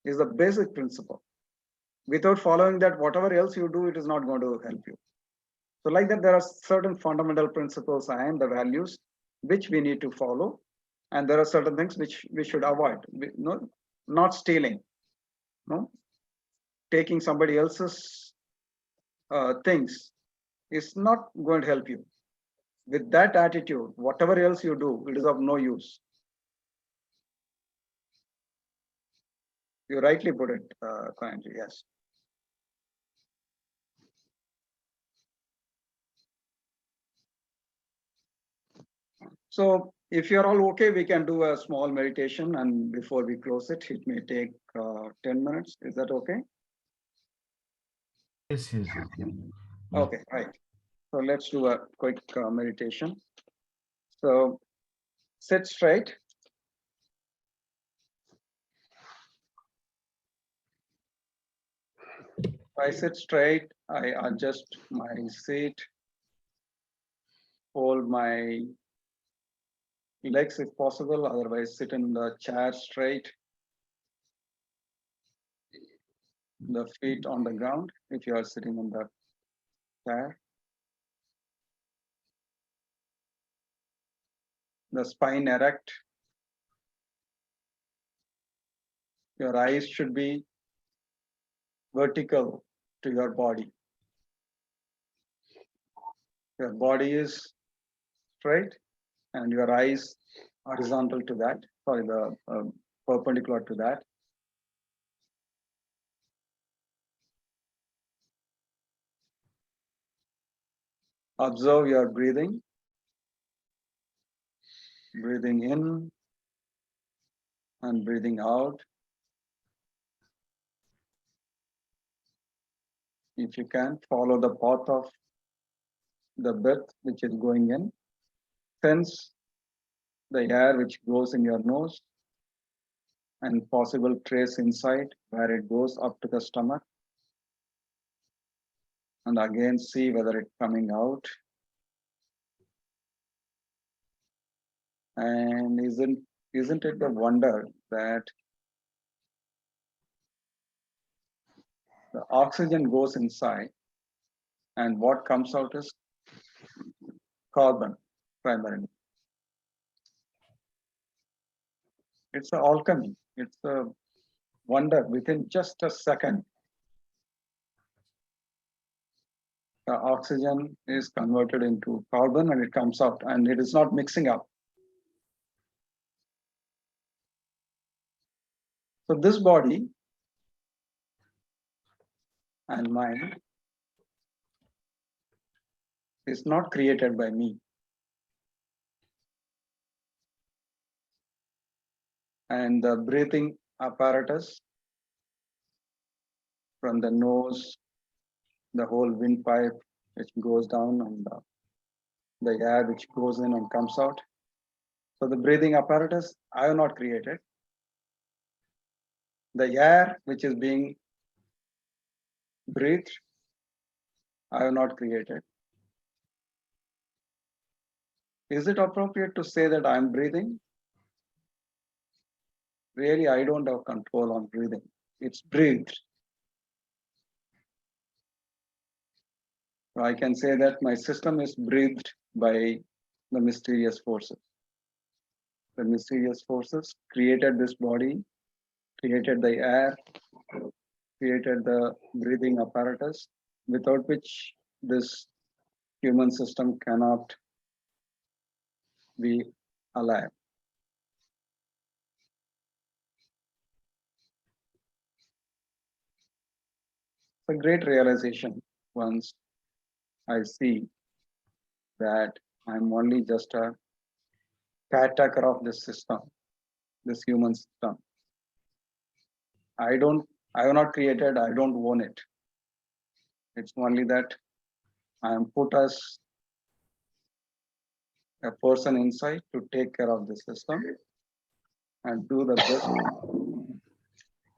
is the basic principle. Without following that, whatever else you do, it is not going to help you. So like that, there are certain fundamental principles and the values which we need to follow. And there are certain things which we should avoid. Not stealing, taking somebody else's things is not going to help you. With that attitude, whatever else you do, it is of no use. You rightly put it, Kanji, yes. So if you're all okay, we can do a small meditation, and before we close it, it may take 10 minutes. Is that okay? Yes, yes. Okay, right. So let's do a quick meditation. So sit straight. If I sit straight, I adjust my seat, hold my legs if possible, otherwise sit in the chair straight. The feet on the ground if you are sitting in the chair. The spine erect. Your eyes should be vertical to your body. Your body is straight and your eyes horizontal to that, sorry, the perpendicular to that. Observe your breathing. Breathing in and breathing out. If you can, follow the path of the breath which is going in. Sense the air which goes in your nose and possible trace inside where it goes up to the stomach. And again see whether it's coming out. And isn't it a wonder that the oxygen goes inside and what comes out is carbon primarily. It's an alchemy. It's a wonder within just a second. The oxygen is converted into carbon and it comes out and it is not mixing up. So this body and mind is not created by me. And the breathing apparatus from the nose, the whole windpipe which goes down and the air which goes in and comes out. So the breathing apparatus, I have not created. The air which is being breathed, I have not created. Is it appropriate to say that I'm breathing? Really, I don't have control on breathing. It's breathed. I can say that my system is breathed by the mysterious forces. The mysterious forces created this body, created the air, created the breathing apparatus, without which this human system cannot be alive. It's a great realization once I see that I'm only just a caretaker of this system, this human system. I have not created, I don't own it. It's only that I am put as a person inside to take care of the system and do the best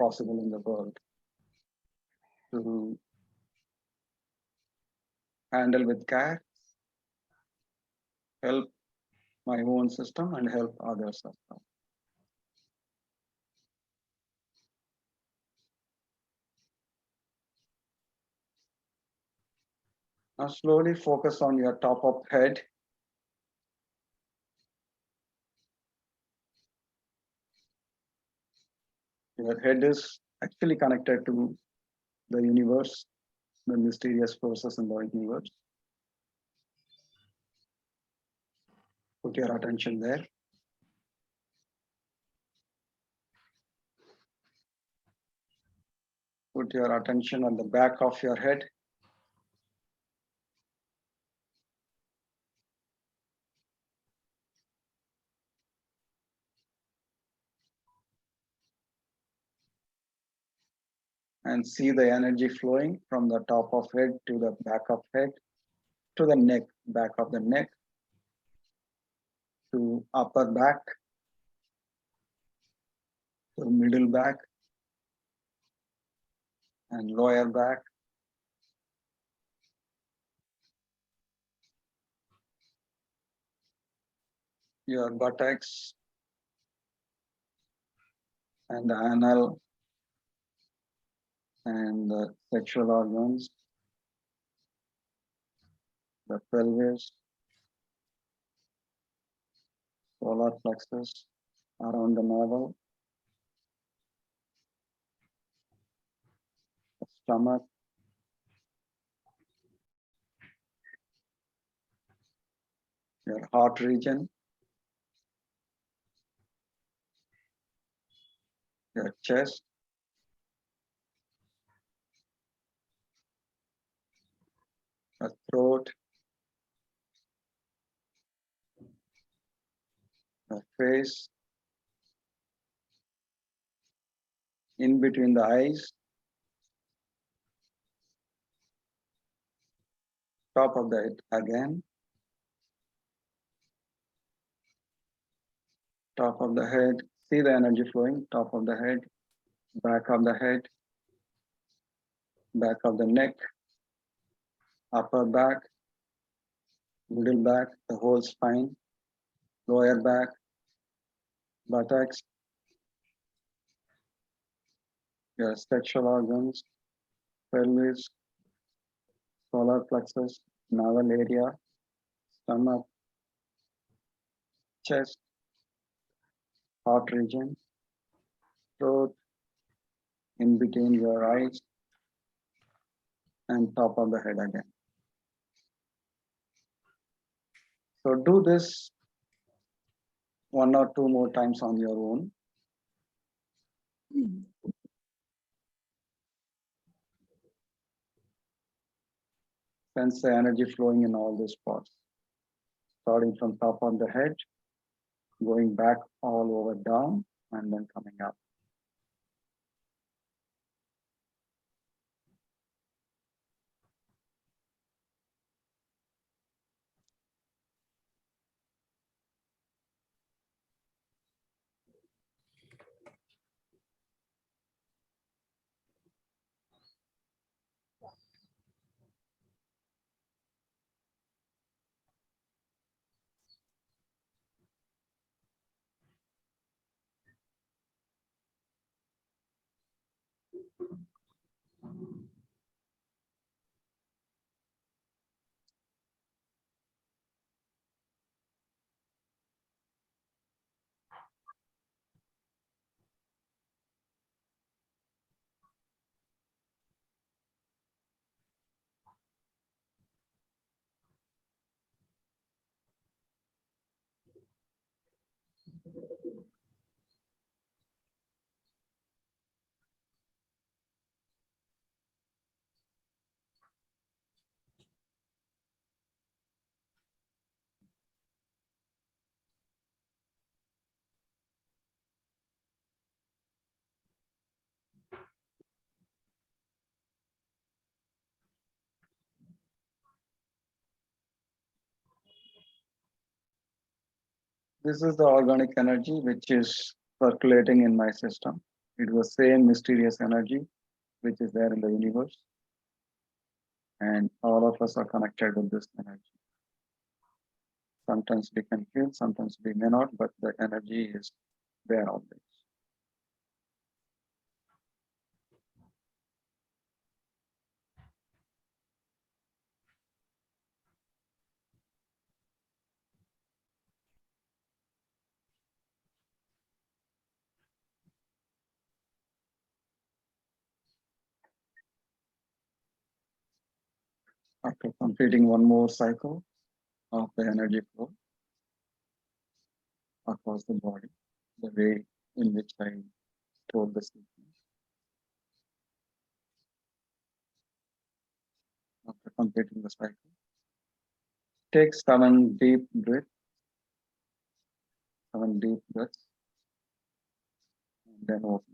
possible in the world to handle with care, help my own system and help others as well. Now slowly focus on your top of head. Your head is actually connected to the universe, the mysterious forces in the universe. Put your attention there. Put your attention on the back of your head. And see the energy flowing from the top of head to the back of head, to the neck, back of the neck, to upper back, to middle back, and lower back. Your buttocks and the anal and the sexual organs, the pelvis, solar plexus around the navel, the stomach, your heart region, your chest, the throat, the face, in between the eyes, top of the head again, top of the head, see the energy flowing, top of the head, back of the head, back of the neck, upper back, middle back, the whole spine, lower back, buttocks, your sexual organs, pelvis, solar plexus, navel area, stomach, chest, heart region, throat, in between your eyes, and top of the head again. So do this 1 or 2 more times on your own. Sense the energy flowing in all these spots, starting from top of the head, going back all over down, and then coming up. This is the organic energy which is circulating in my system. It was same mysterious energy which is there in the universe. And all of us are connected with this energy. Sometimes we can feel, sometimes we may not, but the energy is there always. After completing one more cycle of the energy flow across the body, the way in which I told the sequence. After completing the cycle, take 7 deep breaths, 7 deep breaths, and then open.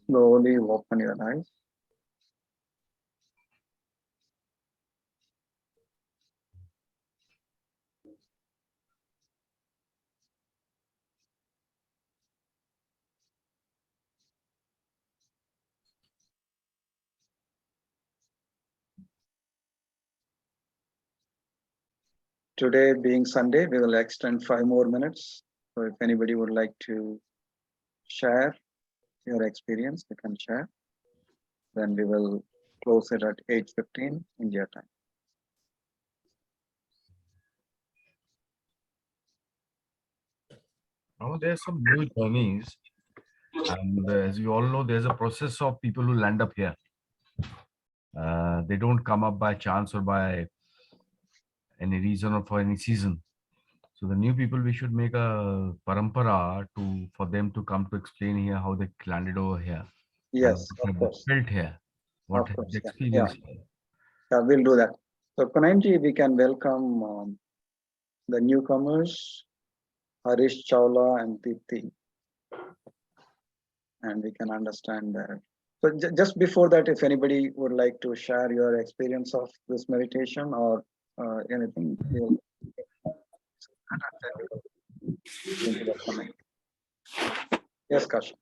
Slowly open your eyes. Today being Sunday, we will extend 5 more minutes. So if anybody would like to share your experience, you can share. Then we will close it at 8:15 India time. Now there's some new journeys, and as you all know, there's a process of people who land up here. They don't come up by chance or by any reason or for any season. So the new people, we should make a parampara for them to come to explain here how they landed over here. Yes, what of have course. they felt here, what Of have course, they yeah, experienced here. Yeah, we'll do that. So Kunanji, we can welcome the newcomers, Harish Chawla and Deepthi. And we can understand that. So just before that, if anybody would like to share your experience of this meditation or anything, we'll into the comment. Yes, Kasha.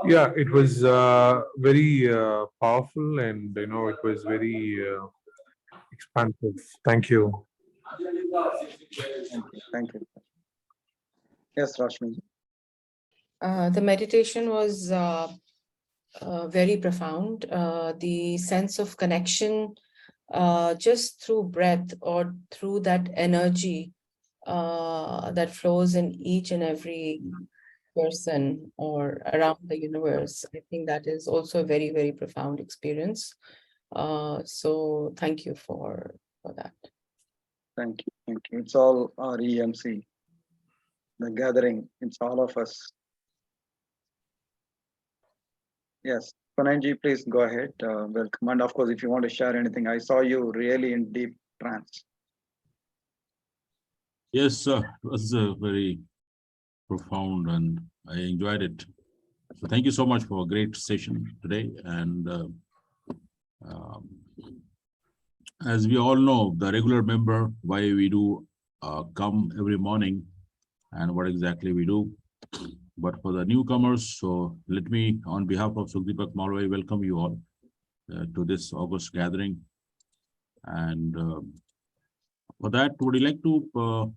Yeah, it was very powerful, and it was very expansive. Thank you. Thank you. Yes, Rashmi. The meditation was very profound. The sense of connection just through breath or through that energy that flows in each and every person or around the universe. I think that is also a very, very profound experience. So thank you for that. Thank you. Thank you. It's all our EMC, the gathering. It's all of us. Yes, Pananji, please go ahead. Welcome. And of course, if you want to share anything, I saw you really in deep trance. Yes, sir. It was very profound and I enjoyed it. So thank you so much for a great session today. And as we all know, the regular member, why we do come every morning and what exactly we do. But for the newcomers, so let me, on behalf of Sukhdeepak Malwai, welcome you all to this August gathering. And for that, would you like to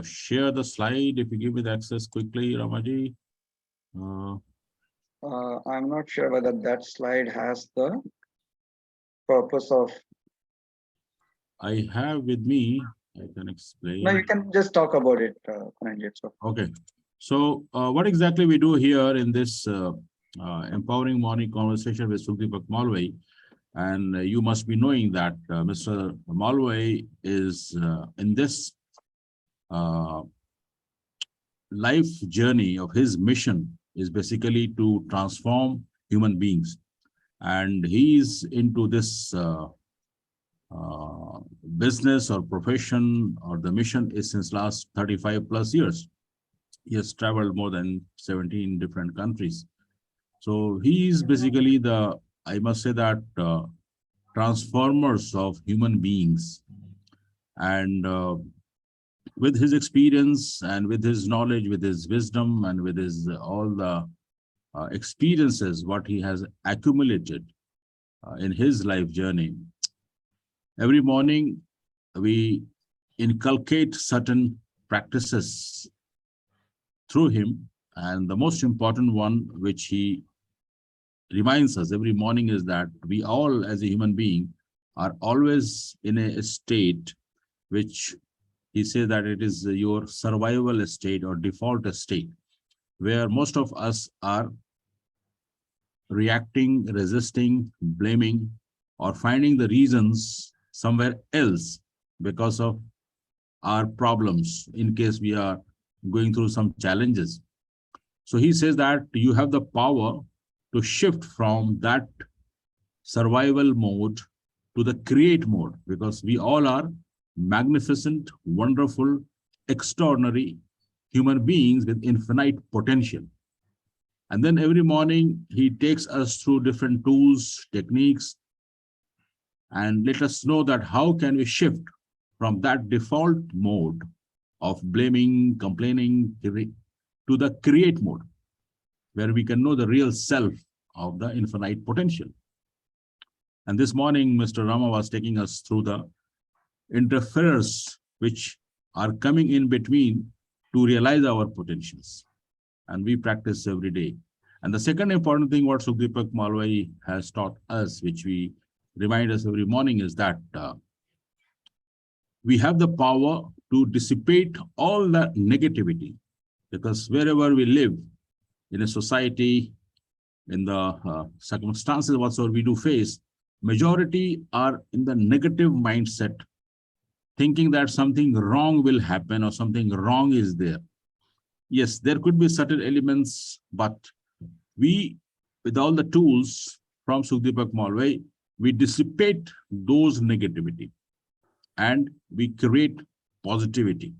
share the slide if you give me the access quickly, Ramaji? I'm not sure whether that slide has the purpose of. I have with me, I can explain. No, you can just talk about it, Pananji. Okay. So what exactly we do here in this empowering morning conversation with Sukhdeepak Malwai, and you must be knowing that Mr. Malwai is in this life journey of his mission is basically to transform human beings. And he is into this business or profession, or the mission is since last 35 plus years. He has traveled more than 17 different countries. So he is basically the, I must say that, transformers of human beings. And with his experience and with his knowledge, with his wisdom and with his all the experiences, what he has accumulated in his life journey, every morning we inculcate certain practices through him. And the most important one, which he reminds us every morning, is that we all as a human being are always in a state which he says that it is your survival state or default state, where most of us are reacting, resisting, blaming, or finding the reasons somewhere else because of our problems in case we are going through some challenges. So he says that you have the power to shift from that survival mode to the create mode, because we all are magnificent, wonderful, extraordinary human beings with infinite potential. And then every morning he takes us through different tools, techniques, and let us know that how can we shift from that default mode of blaming, complaining, to the create mode, where we can know the real self of the infinite potential. And this morning, Mr. Rama was taking us through the interferers which are coming in between to realize our potentials. And we practice every day. And the second important thing what Sukhdeepak Malwai has taught us, which we remind us every morning, is that we have the power to dissipate all the negativity, because wherever we live in a society, in the circumstances whatsoever we do face, majority are in the negative mindset, thinking that something wrong will happen or something wrong is there. Yes, there could be certain elements, but we, with all the tools from Sukhdeepak Malwai, we dissipate those negativity and we create positivity.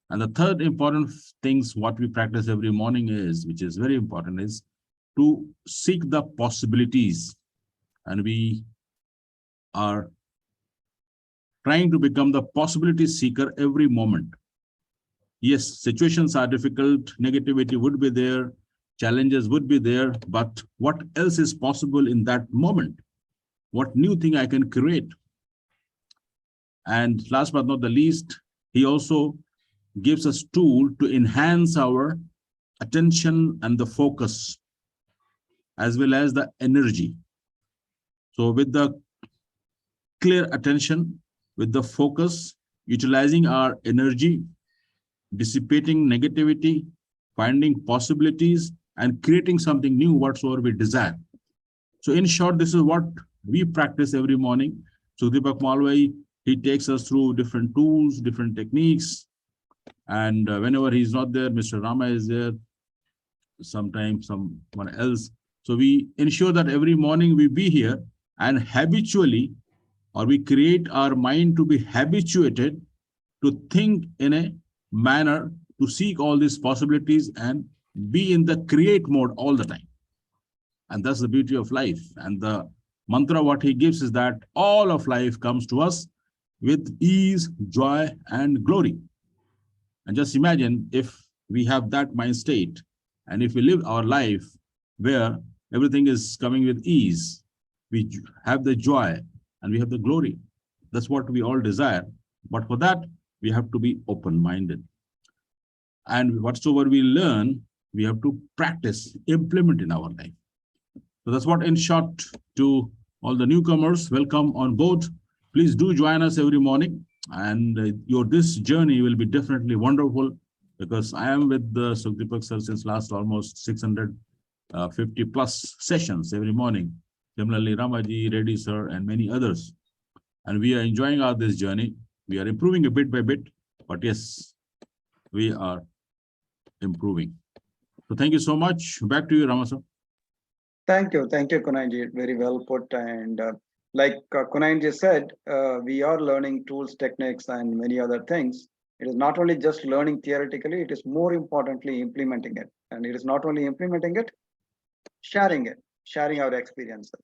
And the third important things what we practice every morning is, which is very important, is to seek the possibilities. And we are trying to become the possibility seeker every moment. Yes, situations are difficult, negativity would be there, challenges would be there, but what else is possible in that moment? What new thing I can create? And last but not the least, he also gives us tool to enhance our attention and the focus, as well as the energy. So with the clear attention, with the focus, utilizing our energy, dissipating negativity, finding possibilities, and creating something new whatsoever we desire. So in short, this is what we practice every morning. Sukhdeepak Malwai, he takes us through different tools, different techniques. And whenever he's not there, Mr. Rama is there, sometimes someone else. So we ensure that every morning we be here and habitually, or we create our mind to be habituated to think in a manner to seek all these possibilities and be in the create mode all the time. And that's the beauty of life. And the mantra what he gives is that all of life comes to us with ease, joy, and glory. And just imagine if we have that mind state, and if we live our life where everything is coming with ease, we have the joy and we have the glory. That's what we all desire. But for that, we have to be open-minded. And whatsoever we learn, we have to practice, implement in our life. So that's what, in short, to all the newcomers, welcome on board. Please do join us every morning. And this journey will be definitely wonderful, because I am with Sukhdeepak sir since last almost 650 plus sessions every morning. Similarly, Ramaji, Reddy sir, and many others. And we are enjoying this journey. We are improving a bit by bit, but yes, we are improving. So thank you so much. Back to you, Rama sir. Thank you, Kunanji. Very well put. And like Kunanji said, we are learning tools, techniques, and many other things. It is not only just learning theoretically, it is more importantly implementing it. And it is not only implementing it, sharing our experiences,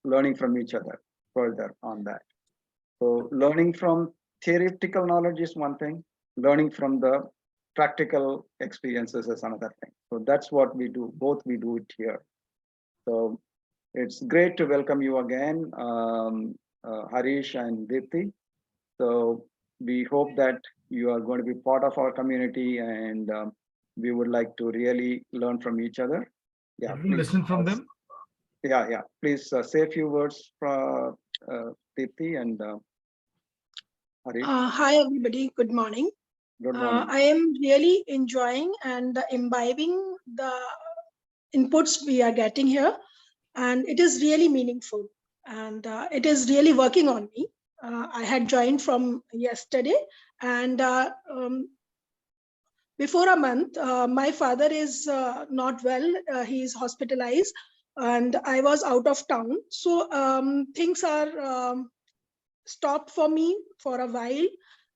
learning from each other further on that. So learning from theoretical knowledge is one thing, learning from the practical experiences is another thing. So that's what we do, both we do it here. So it's great to welcome you again, Harish and Deepthi. So we hope that you are going to be part of our community, and we would like to really learn from each other. Yeah, Can you listen from them? Yeah. Please say a few words from Deepthi and Harish. Hi, everybody. Good morning. Good morning. I am really enjoying and imbibing the inputs we are getting here, and it is really meaningful, and it is really working on me. I had joined from yesterday, and before a month, my father is not well. He is hospitalized, and I was out of town. So things are stopped for me for a while,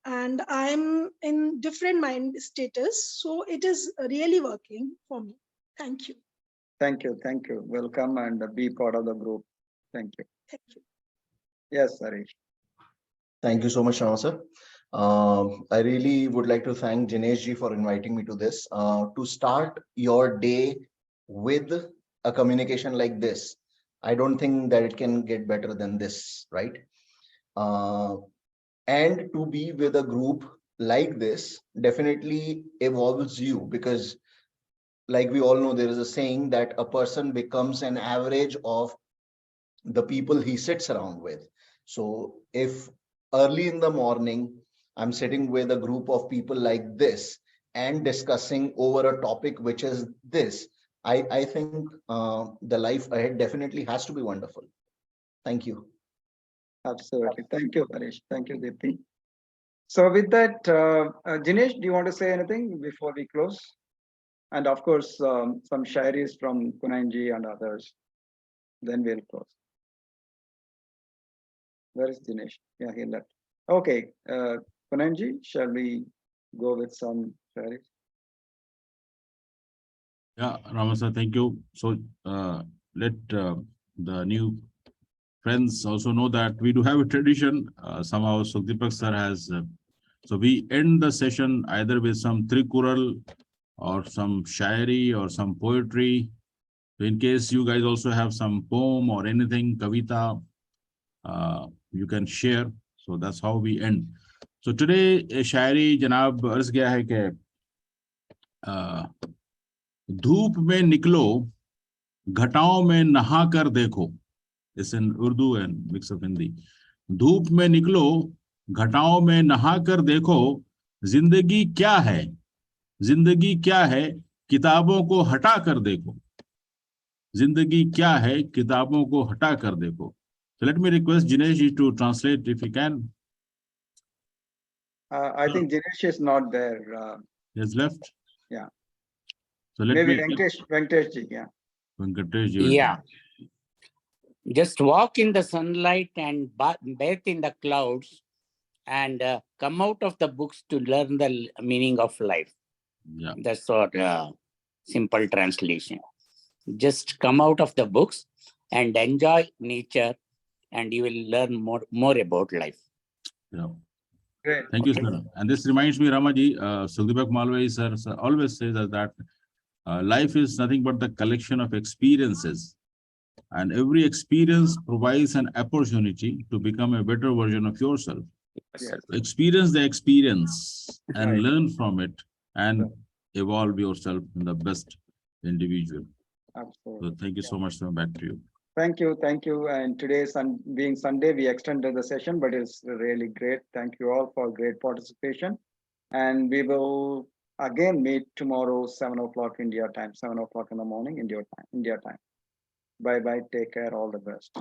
and I'm in different mind status. So it is really working for me. Thank you. Thank you. Thank you. Welcome and be part of the group. Thank you. Thank you. Yes, Harish. Thank you so much, Rama sir. I really would like to thank Jinesh ji for inviting me to this. To start your day with a communication like this, I don't think that it can get better than this, right? And to be with a group like this definitely evolves you, because like we all know, there is a saying that a person becomes an average of the people he sits around with. So if early in the morning, I'm sitting with a group of people like this and discussing over a topic which is this, I think the life ahead definitely has to be wonderful. Thank you. Absolutely. Thank you, Harish. Thank you, Deepti. So with that, Jinesh, do you want to say anything before we close? And of course, some shairis from Kunanji and others. Then we'll close. Where is Dinesh? Yeah, he left. Okay, Kunanji, shall we go with some shairis? Yeah, Ramasa, thank you. So let the new friends also know that we do have a tradition. Somehow Sukhdeepak sir has. So we end the session either with some Trikural or some shairi or some poetry. So in case you guys also have some poem or anything, kavita, you can share. So that's how we end. So today, शायरी जनाब अर्ज गया है कि धूप में निकलो, घटाओं में नहा कर देखो. It's in Urdu and mix of Hindi. धूप में निकलो, घटाओं में नहा कर देखो, जिंदगी क्या है? जिंदगी क्या है? किताबों को हटा कर देखो. जिंदगी क्या है? किताबों को हटा कर देखो. So let me request Jinesh to translate if he can. I think Jinesh is not there. He has left. Yeah. So let Maybe me. Venkatesh ji, yeah. Venkatesh ji will Yeah. Just walk in the sunlight and bathe in the clouds and come out of the books to learn the meaning of life. Yeah. That's what simple translation. Just come out of the books and enjoy nature and you will learn more about life. Yeah. Great. Thank you, sir. And this reminds me, Ramaji, Sukhdeepak Malvi sir always says that life is nothing but the collection of experiences. And every experience provides an opportunity to become a better version of yourself. Yes. Experience the experience and Right. learn from it and evolve yourself in the best individual. Absolutely. So thank you so much, sir. Back to you. Thank you. Thank you. And today, being Sunday, we extended the session, but it's really great. Thank you all for great participation. And we will again meet tomorrow, 7 o'clock India time, 7 o'clock in the morning, India time. Bye bye. Take care. All the best.